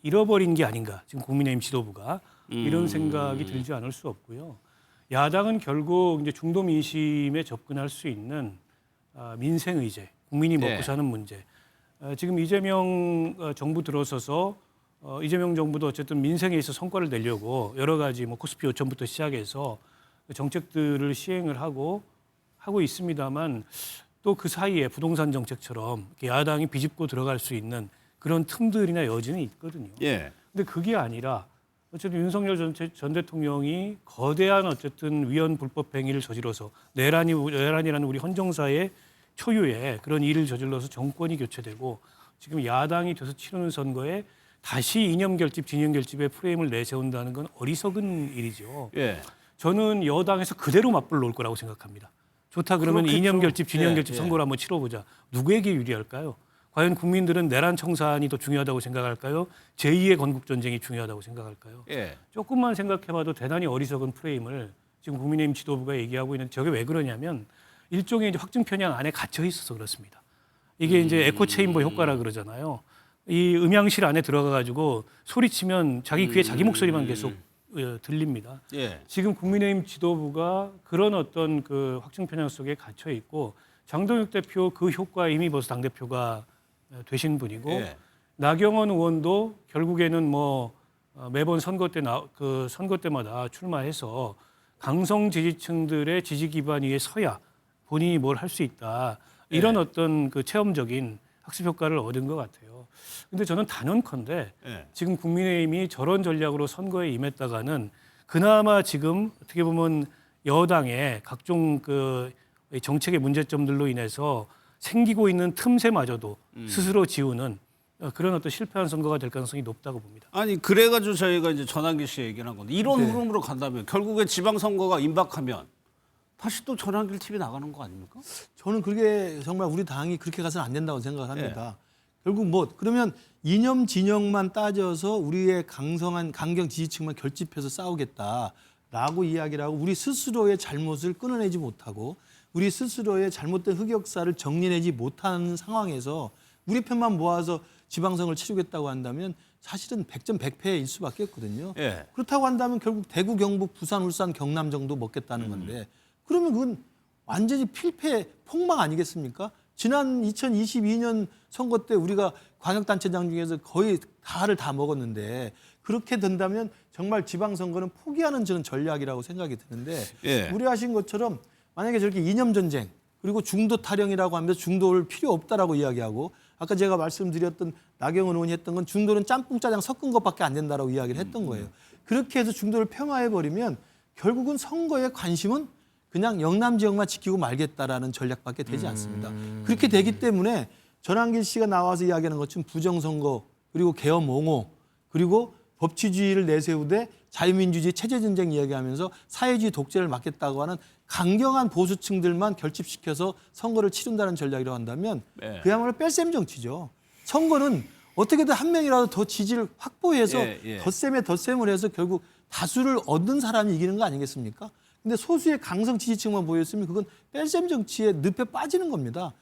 잃어버린 게 아닌가. 지금 국민의힘 지도부가 이런 생각이 들지 않을 수 없고요. 야당은 결국 이제 중도 민심에 접근할 수 있는 민생 의제, 국민이 먹고 사는 문제. 지금 이재명 정부 들어서서 이재명 정부도 어쨌든 민생에 있어 성과를 내려고 여러 가지 뭐 코스피 5천부터 시작해서 정책들을 시행을 하고 있습니다만 또 그 사이에 부동산 정책처럼 야당이 비집고 들어갈 수 있는 그런 틈들이나 여지는 있거든요. 예. 근데 그게 아니라 어쨌든 윤석열 전 대통령이 거대한 어쨌든 위헌 불법 행위를 저질러서 내란이라는 우리 헌정사의 초유의 그런 일을 저질러서 정권이 교체되고 지금 야당이 돼서 치르는 선거에 다시 이념 결집, 진영 결집의 프레임을 내세운다는 건 어리석은 일이죠. 예. 저는 여당에서 그대로 맞불 놓을 거라고 생각합니다. 좋다 그러면 그렇겠죠. 이념 결집, 진영 예, 결집 예. 선거를 한번 치러보자. 누구에게 유리할까요? 과연 국민들은 내란 청산이 더 중요하다고 생각할까요? 제2의 건국전쟁이 중요하다고 생각할까요? 예. 조금만 생각해봐도 대단히 어리석은 프레임을 지금 국민의힘 지도부가 얘기하고 있는데 저게 왜 그러냐면 일종의 이제 확증 편향 안에 갇혀 있어서 그렇습니다. 이게 이제 에코 체인버 효과라 그러잖아요. 이 음향실 안에 들어가 가지고 소리치면 자기 귀에 자기 목소리만 계속 들립니다. 예. 지금 국민의힘 지도부가 그런 어떤 그 확증 편향 속에 갇혀 있고 장동혁 대표 그 효과에 이미 벌써 당대표가 되신 분이고 예. 나경원 의원도 결국에는 뭐 매번 선거 때마다 출마해서 강성 지지층들의 지지 기반 위에 서야 본인이 뭘 할 수 있다. 이런 어떤 그 체험적인 학습 효과를 얻은 것 같아요. 근데 저는 단언컨대 지금 국민의힘이 저런 전략으로 선거에 임했다가는 그나마 지금 어떻게 보면 여당의 각종 그 정책의 문제점들로 인해서 생기고 있는 틈새마저도 스스로 지우는 그런 어떤 실패한 선거가 될 가능성이 높다고 봅니다. 아니 그래가지고 저희가 이제 전환기 씨 얘기를 한 건데 이런 네. 흐름으로 간다면 결국에 지방선거가 임박하면 다시 또 전환길 TV 나가는 거 아닙니까? 저는 그게 정말 우리 당이 그렇게 가서는 안 된다고 생각을 합니다. 결국 뭐 그러면 이념 진영만 따져서 우리의 강경 지지층만 결집해서 싸우겠다라고 이야기를 하고 우리 스스로의 잘못을 끊어내지 못하고 우리 스스로의 잘못된 흑역사를 정리내지 못하는 상황에서 우리 편만 모아서 지방선거를 치르겠다고 한다면 사실은 100점 100패일 수밖에 없거든요. 예. 그렇다고 한다면 결국 대구, 경북, 부산, 울산, 경남 정도 먹겠다는 건데 그러면 그건 완전히 필패 폭망 아니겠습니까? 지난 2022년 선거 때 우리가 광역단체장 중에서 거의 다를 다 먹었는데 그렇게 된다면 정말 지방선거는 포기하는 저는 전략이라고 생각이 드는데 예. 우려하신 것처럼 만약에 저렇게 이념전쟁 그리고 중도 타령이라고 하면서 중도를 필요 없다라고 이야기하고 아까 제가 말씀드렸던 나경원 의원이 했던 건 중도는 짬뽕 짜장 섞은 것밖에 안 된다라고 이야기를 했던 거예요. 그렇게 해서 중도를 평화해버리면 결국은 선거의 관심은 그냥 영남 지역만 지키고 말겠다라는 전략밖에 되지 않습니다. 그렇게 되기 때문에 전환길 씨가 나와서 이야기하는 것처럼 부정선거 그리고 계엄 옹호 그리고 법치주의를 내세우되 자유민주주의 체제전쟁 이야기하면서 사회주의 독재를 막겠다고 하는 강경한 보수층들만 결집시켜서 선거를 치른다는 전략이라고 한다면 네. 그야말로 뺄셈 정치죠. 선거는 어떻게든 한 명이라도 더 지지를 확보해서 덧셈에 덧셈을 해서 결국 다수를 얻는 사람이 이기는 거 아니겠습니까? 근데 소수의 강성 지지층만 보였으면 그건 뺄셈 정치의 늪에 빠지는 겁니다.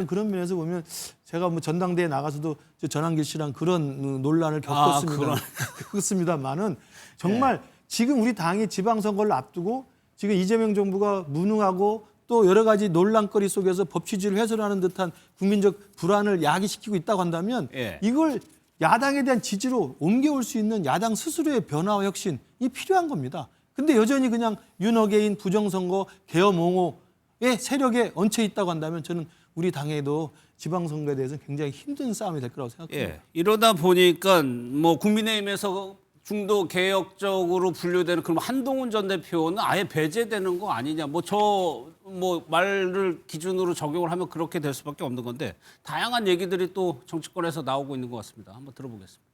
그런 면에서 보면 제가 뭐 전당대회 나가서도 전환길 씨랑 그런 논란을 겪었습니다만은 정말 지금 우리 당이 지방선거를 앞두고 지금 이재명 정부가 무능하고 또 여러 가지 논란거리 속에서 법치주의를 훼손하는 듯한 국민적 불안을 야기시키고 있다고 한다면 이걸 야당에 대한 지지로 옮겨올 수 있는 야당 스스로의 변화와 혁신이 필요한 겁니다. 근데 여전히 그냥 윤어게인 부정선거, 계엄옹호의 세력에 얹혀 있다고 한다면 저는 우리 당에도 지방선거에 대해서는 굉장히 힘든 싸움이 될 거라고 생각합니다. 이러다 보니까 뭐 국민의힘에서 중도 개혁적으로 분류되는 그럼 한동훈 전 대표는 아예 배제되는 거 아니냐. 뭐 말을 기준으로 적용을 하면 그렇게 될 수밖에 없는 건데 다양한 얘기들이 또 정치권에서 나오고 있는 것 같습니다. 한번 들어보겠습니다.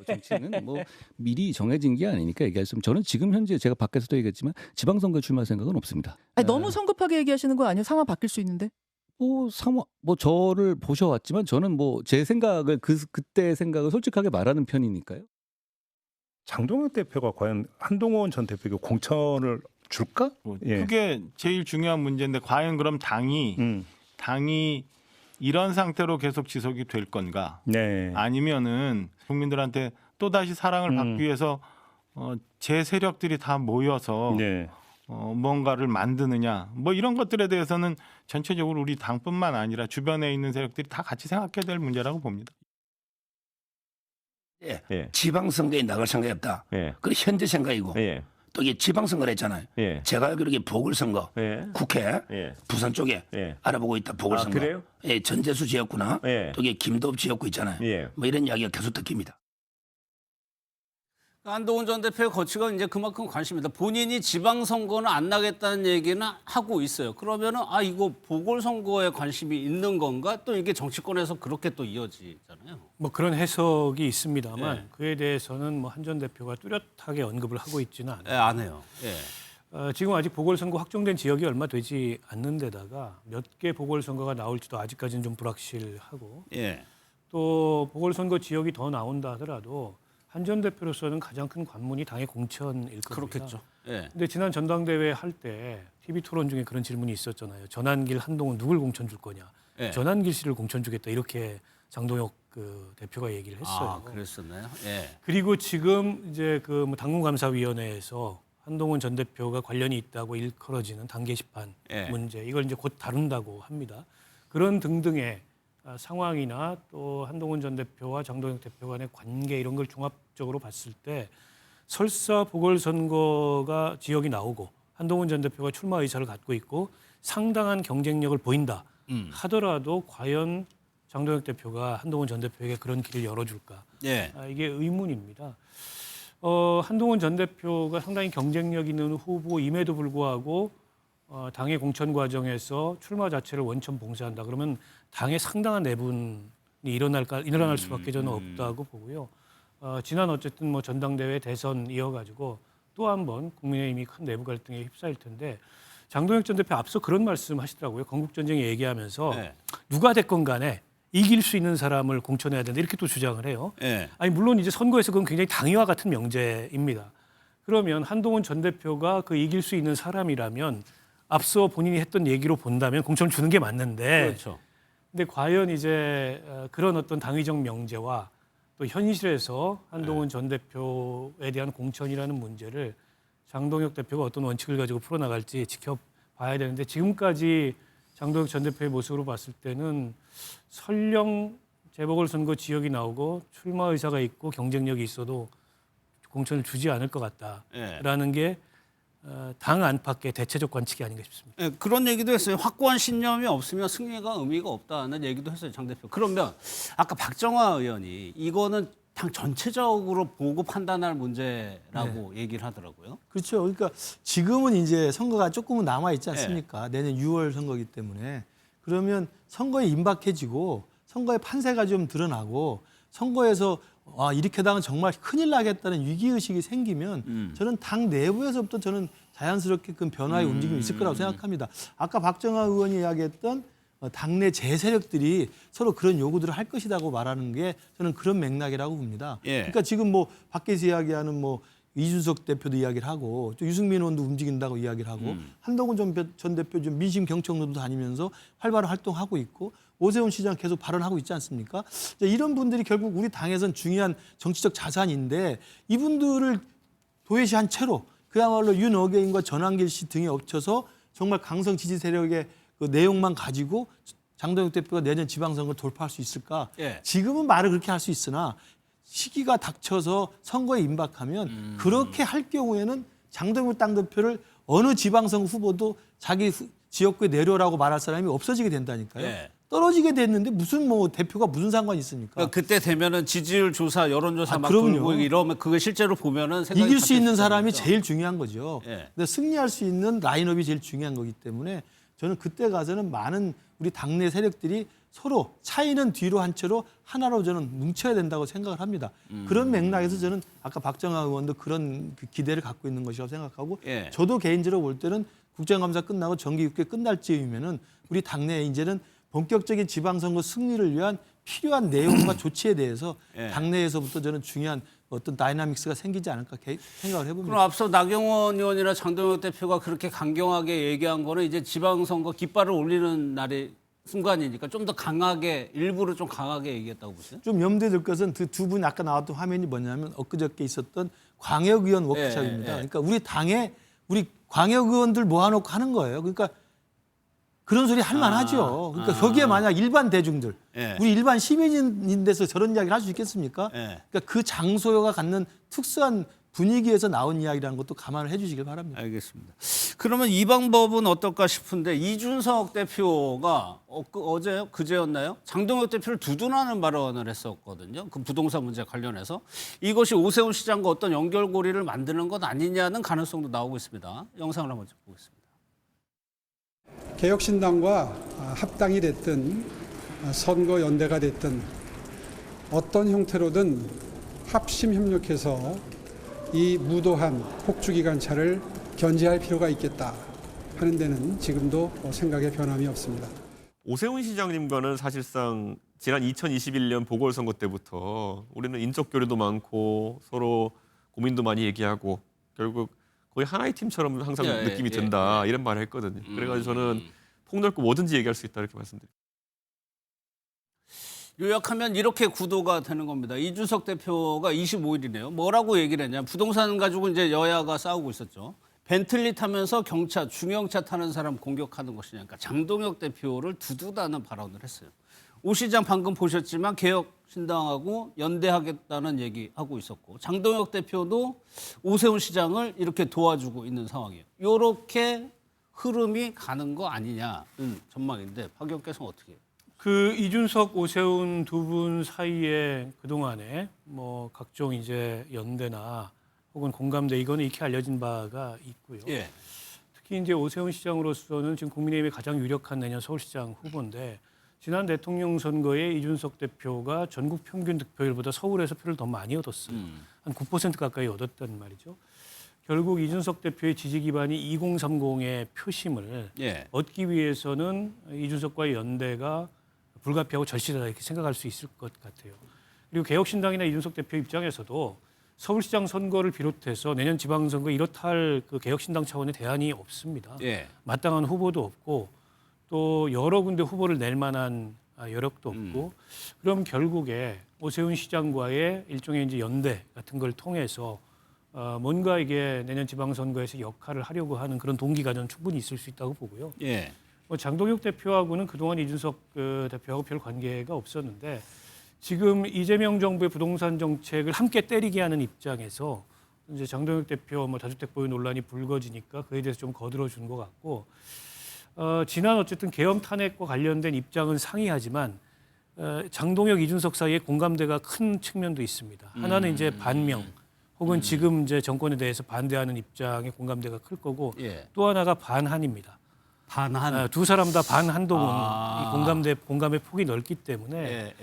정치는 뭐 미리 정해진 게 아니니까 얘기할 수 없으면 저는 지금 현재 제가 밖에서도 얘기했지만 지방선거 출마 생각은 없습니다. 아니, 너무 성급하게 얘기하시는 거 아니에요? 상황 바뀔 수 있는데? 상황 저를 보셔왔지만 저는 뭐 제 생각을 그때 생각을 솔직하게 말하는 편이니까요. 장동혁 대표가 과연 한동훈 전 대표에게 공천을 줄까? 그게 제일 중요한 문제인데 과연 그럼 당이 이런 상태로 계속 지속이 될 건가? 아니면은 국민들한테 또다시 사랑을 받기 위해서 제 세력들이 다 모여서 뭔가를 만드느냐 뭐 이런 것들에 대해서는 전체적으로 우리 당뿐만 아니라 주변에 있는 세력들이 다 같이 생각해야 될 문제라고 봅니다. 지방선거에 나갈 생각이 없다. 그게 현재 생각이고 또 이게 지방선거를 했잖아요. 제가 알기로 이게 보궐선거 국회 부산 쪽에 알아보고 있다. 보궐선거. 그래요? 전재수 지역구나 또 이게 김도읍 지역구 있잖아요. 뭐 이런 이야기가 계속 듣깁니다. 한동훈 전 대표의 거취가 이제 그만큼 관심이다. 본인이 지방선거는 안 나겠다는 얘기는 하고 있어요. 그러면은 이거 보궐선거에 관심이 있는 건가? 또 이게 정치권에서 그렇게 또 이어지잖아요. 뭐 그런 해석이 있습니다만 그에 대해서는 뭐 한 전 대표가 뚜렷하게 언급을 하고 있지는 않아요. 안 해요. 지금 아직 보궐선거 확정된 지역이 얼마 되지 않는 데다가 몇 개 보궐선거가 나올지도 아직까지는 좀 불확실하고 또 보궐선거 지역이 더 나온다 하더라도 한 전 대표로서는 가장 큰 관문이 당의 공천일 겁니다. 그렇겠죠. 근데 지난 전당대회 할 때 TV 토론 중에 그런 질문이 있었잖아요. 전환길, 한동훈 누굴 공천 줄 거냐. 전환길 씨를 공천 주겠다 이렇게 장동혁 대표가 얘기를 했어요. 그랬었나요? 그리고 지금 이제 뭐 당문감사위원회에서 한동훈 전 대표가 관련이 있다고 일컬어지는 당 게시판 문제 이걸 이제 곧 다룬다고 합니다. 그런 등등의 상황이나 또 한동훈 전 대표와 장동혁 대표 간의 관계 이런 걸 종합적으로 봤을 때 설사 보궐선거가 지역이 나오고 한동훈 전 대표가 출마 의사를 갖고 있고 상당한 경쟁력을 보인다 하더라도 과연 장동혁 대표가 한동훈 전 대표에게 그런 길을 열어줄까? 이게 의문입니다. 한동훈 전 대표가 상당히 경쟁력 있는 후보임에도 불구하고 당의 공천 과정에서 출마 자체를 원천 봉쇄한다. 그러면 당의 상당한 내분 일어날 수밖에 저는 없다고 보고요. 지난 어쨌든 뭐 전당대회 대선 이어가지고 또 한 번 국민의힘이 큰 내부 갈등에 휩싸일 텐데 장동혁 전 대표 앞서 그런 말씀하시더라고요. 건국전쟁 얘기하면서 네. 누가 됐건 간에 이길 수 있는 사람을 공천해야 된다 이렇게 또 주장을 해요. 네. 아니 물론 이제 선거에서 그건 굉장히 당위와 같은 명제입니다. 그러면 한동훈 전 대표가 그 이길 수 있는 사람이라면 앞서 본인이 했던 얘기로 본다면 공천을 주는 게 맞는데 그렇죠. 근데 과연 이제 그런 어떤 당위적 명제와 또 현실에서 한동훈 전 대표에 대한 공천이라는 문제를 장동혁 대표가 어떤 원칙을 가지고 풀어나갈지 지켜봐야 되는데 지금까지 장동혁 전 대표의 모습으로 봤을 때는 설령 재보궐선거 지역이 나오고 출마 의사가 있고 경쟁력이 있어도 공천을 주지 않을 것 같다라는 게 당 안팎의 대체적 관측이 아닌가 싶습니다. 네, 그런 얘기도 했어요. 확고한 신념이 없으면 승리가 의미가 없다는 얘기도 했어요, 장 대표. 그러면 아까 박정화 의원이 이거는 당 전체적으로 보고 판단할 문제라고 얘기를 하더라고요. 그렇죠. 그러니까 지금은 이제 선거가 조금은 남아 있지 않습니까? 내년 6월 선거이기 때문에 그러면 선거에 임박해지고 선거의 판세가 좀 드러나고 선거에서 이렇게 당은 정말 큰일 나겠다는 위기의식이 생기면 저는 당 내부에서부터 저는 자연스럽게 그 변화의 움직임이 있을 거라고 생각합니다. 아까 박정화 의원이 이야기했던 당내 재세력들이 서로 그런 요구들을 할 것이라고 말하는 게 저는 그런 맥락이라고 봅니다. 그러니까 지금 뭐 밖에서 이야기하는 뭐 이준석 대표도 이야기를 하고 또 유승민 의원도 움직인다고 이야기를 하고 한동훈 전 대표 좀 민심 경청로도 다니면서 활발한 활동하고 있고 오세훈 시장 계속 발언하고 있지 않습니까? 이런 분들이 결국 우리 당에선 중요한 정치적 자산인데 이분들을 도외시한 채로 그야말로 윤어게인과 전환길 씨 등에 엎쳐서 정말 강성 지지 세력의 그 내용만 가지고 장동혁 대표가 내년 지방선거 돌파할 수 있을까? 지금은 말을 그렇게 할 수 있으나 시기가 닥쳐서 선거에 임박하면 그렇게 할 경우에는 장동혁 당대표를 어느 지방선거 후보도 자기 지역구에 내려라고 말할 사람이 없어지게 된다니까요. 떨어지게 됐는데 무슨 뭐 대표가 무슨 상관이 있습니까? 그러니까 그때 되면은 지지율 조사, 여론조사 막 그럼요. 돌고 이러면 그거 실제로 보면은 생각이 이길 수 있는 바뀔 사람이 거죠. 제일 중요한 거죠. 근데 승리할 수 있는 라인업이 제일 중요한 거기 때문에 저는 그때 가서는 많은 우리 당내 세력들이 서로 차이는 뒤로 한 채로 하나로 저는 뭉쳐야 된다고 생각을 합니다. 그런 맥락에서 저는 아까 박정화 의원도 그런 그 기대를 갖고 있는 것이라고 생각하고 저도 개인적으로 볼 때는 국정감사 끝나고 정기 6개 끝날 즈음이면은 우리 당내에 이제는 본격적인 지방선거 승리를 위한 필요한 내용과 조치에 대해서 당내에서부터 저는 중요한 어떤 다이나믹스가 생기지 않을까 생각을 해봅니다. 그럼 앞서 나경원 의원이나 장동혁 대표가 그렇게 강경하게 얘기한 거는 이제 지방선거 깃발을 올리는 날이 순간이니까 좀 더 강하게 일부러 좀 강하게 얘기했다고 보세요? 좀 염두에 둘 것은 그 두 분 아까 나왔던 화면이 뭐냐면 엊그저께 있었던 광역의원 워크숍입니다. 그러니까 우리 당에 우리 광역의원들 모아놓고 하는 거예요. 그러니까 그런 소리 할 만하죠. 그러니까 거기에 만약 일반 대중들, 우리 일반 시민인데서 저런 이야기를 할 수 있겠습니까? 그러니까 그 장소가 갖는 특수한 분위기에서 나온 이야기라는 것도 감안을 해주시길 바랍니다. 알겠습니다. 그러면 이 방법은 어떨까 싶은데 이준석 대표가 어제 그제였나요? 장동혁 대표를 두둔하는 발언을 했었거든요. 그 부동산 문제 관련해서 이것이 오세훈 시장과 어떤 연결고리를 만드는 것 아니냐는 가능성도 나오고 있습니다. 영상을 한번 보겠습니다. 개혁신당과 합당이 됐든 선거연대가 됐든 어떤 형태로든 합심 협력해서 이 무도한 폭주기관차를 견제할 필요가 있겠다 하는 데는 지금도 생각에 변함이 없습니다. 오세훈 시장님과는 사실상 지난 2021년 보궐선거 때부터 우리는 인적 교류도 많고 서로 고민도 많이 얘기하고 결국 거의 하나의 팀처럼 항상 느낌이 든다 이런 말을 했거든요. 그래가지고 저는 폭넓고 뭐든지 얘기할 수 있다 이렇게 말씀드립니다. 요약하면 이렇게 구도가 되는 겁니다. 이준석 대표가 25일이네요. 뭐라고 얘기를 했냐. 부동산 가지고 이제 여야가 싸우고 있었죠. 벤틀리 타면서 경차, 중형차 타는 사람 공격하는 것이냐. 그러니까 장동혁 대표를 두둔하는 발언을 했어요. 오 시장 방금 보셨지만 개혁신당하고 연대하겠다는 얘기하고 있었고 장동혁 대표도 오세훈 시장을 이렇게 도와주고 있는 상황이에요. 이렇게 흐름이 가는 거 아니냐는 전망인데 박 의원께서는 어떻게 해요? 그 이준석, 오세훈 두 분 사이에 그동안에 뭐 각종 이제 연대나 혹은 공감대 이거는 익히 알려진 바가 있고요. 특히 이제 오세훈 시장으로서는 지금 국민의힘의 가장 유력한 내년 서울시장 후보인데 지난 대통령 선거에 이준석 대표가 전국 평균 득표율보다 서울에서 표를 더 많이 얻었어요. 한 9% 가까이 얻었단 말이죠. 결국 이준석 대표의 지지 기반이 2030의 표심을 얻기 위해서는 이준석과의 연대가 불가피하고 절실하다 이렇게 생각할 수 있을 것 같아요. 그리고 개혁신당이나 이준석 대표 입장에서도 서울시장 선거를 비롯해서 내년 지방선거 이렇다 할 그 개혁신당 차원의 대안이 없습니다. 마땅한 후보도 없고 또 여러 군데 후보를 낼 만한 여력도 없고 그럼 결국에 오세훈 시장과의 일종의 이제 연대 같은 걸 통해서 뭔가 이게 내년 지방선거에서 역할을 하려고 하는 그런 동기가 저는 충분히 있을 수 있다고 보고요. 장동혁 대표하고는 그동안 이준석 대표하고 별 관계가 없었는데 지금 이재명 정부의 부동산 정책을 함께 때리게 하는 입장에서 이제 장동혁 대표 다주택 보유 논란이 불거지니까 그에 대해서 좀 거들어 준 것 같고 지난 어쨌든 계엄 탄핵과 관련된 입장은 상이하지만 장동혁 이준석 사이에 공감대가 큰 측면도 있습니다. 하나는 이제 반명 혹은 지금 이제 정권에 대해서 반대하는 입장의 공감대가 클 거고 또 하나가 반한입니다. 반한. 두 사람 다 반한동훈 이 공감의 폭이 넓기 때문에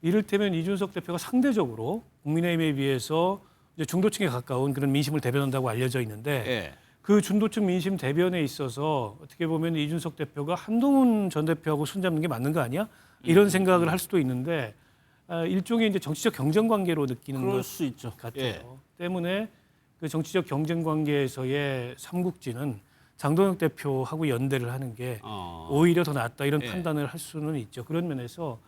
이를테면 이준석 대표가 상대적으로 국민의힘에 비해서 이제 중도층에 가까운 그런 민심을 대변한다고 알려져 있는데 그 중도층 민심 대변에 있어서 어떻게 보면 이준석 대표가 한동훈 전 대표하고 손잡는 게 맞는 거 아니야? 이런 생각을 할 수도 있는데 일종의 이제 정치적 경쟁 관계로 느끼는 그럴 것 수 있죠. 같아요. 때문에 그 정치적 경쟁 관계에서의 삼국지는 장동혁 대표하고 연대를 하는 게 오히려 더 낫다 이런 판단을 할 수는 있죠. 그런 면에서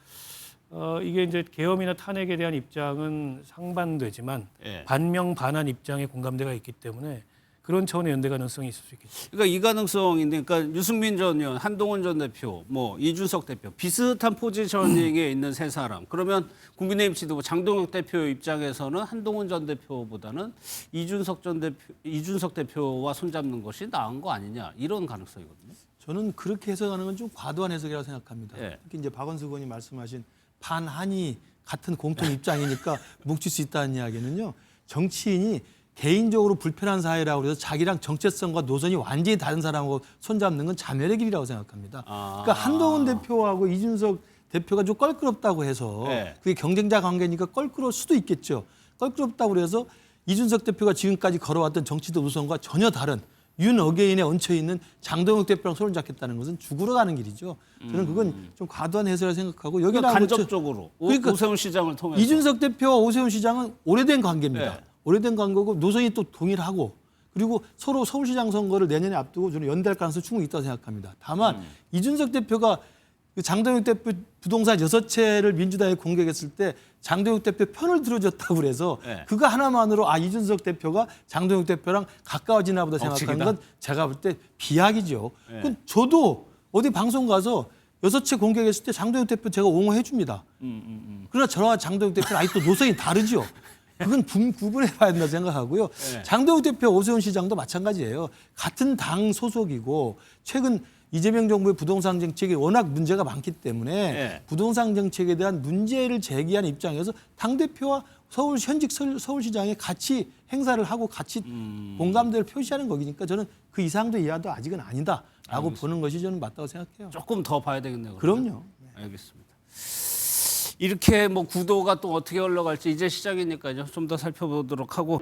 이게 이제 계엄이나 탄핵에 대한 입장은 상반되지만 반명 반한 입장의 공감대가 있기 때문에 그런 차원의 연대 가능성이 있을 수 있겠죠. 그러니까 이 가능성인데, 그러니까 유승민 전 의원, 한동훈 전 대표, 이준석 대표 비슷한 포지셔닝에 있는 세 사람. 그러면 국민의힘 지도부 장동혁 대표 입장에서는 한동훈 전 대표보다는 이준석 대표와 손잡는 것이 나은 거 아니냐 이런 가능성이거든요. 저는 그렇게 해석하는 건 좀 과도한 해석이라고 생각합니다. 특히 이제 박원순 의원이 말씀하신 반한이 같은 공통 입장이니까 뭉칠 수 있다는 이야기는요. 정치인이 개인적으로 불편한 사회라고 해서 자기랑 정체성과 노선이 완전히 다른 사람하고 손잡는 건 자멸의 길이라고 생각합니다. 그러니까 한동훈 대표하고 이준석 대표가 좀 껄끄럽다고 해서 그게 경쟁자 관계니까 껄끄러울 수도 있겠죠. 껄끄럽다고 해서 이준석 대표가 지금까지 걸어왔던 정치적 노선과 전혀 다른 윤 어게인에 얹혀있는 장동혁 대표랑 손을 잡겠다는 것은 죽으러 가는 길이죠. 저는 그건 좀 과도한 해석이라고 생각하고 여기는 간접적으로 그러니까 오세훈 시장을 통해서 이준석 대표와 오세훈 시장은 오래된 관계입니다. 오래된 관계고 노선이 또 동일하고 그리고 서로 서울시장 선거를 내년에 앞두고 저는 연대할 가능성이 충분히 있다고 생각합니다. 다만 이준석 대표가 장동혁 대표 부동산 6채를 민주당에 공격했을 때 장동혁 대표 편을 들어줬다고 그래서 그거 하나만으로 이준석 대표가 장동혁 대표랑 가까워지나 보다 생각하는 건 제가 볼 때 비약이죠. 그건 저도 어디 방송 가서 6채 공격했을 때 장동혁 대표 제가 옹호해 줍니다. 그러나 저와 장동혁 대표는 아직도 노선이 다르죠. 그건 구분해 봐야 된다고 생각하고요. 장동혁 대표, 오세훈 시장도 마찬가지예요. 같은 당 소속이고 최근 이재명 정부의 부동산 정책이 워낙 문제가 많기 때문에 부동산 정책에 대한 문제를 제기한 입장에서 당대표와 현직 서울시장이 같이 행사를 하고 같이 공감대를 표시하는 거기니까 저는 그 이상도 이하도 아직은 아니다라고 보는 것이 저는 맞다고 생각해요. 조금 더 봐야 되겠네요. 그럼요. 알겠습니다. 이렇게 구도가 또 어떻게 흘러갈지 이제 시작이니까요. 좀 더 살펴보도록 하고.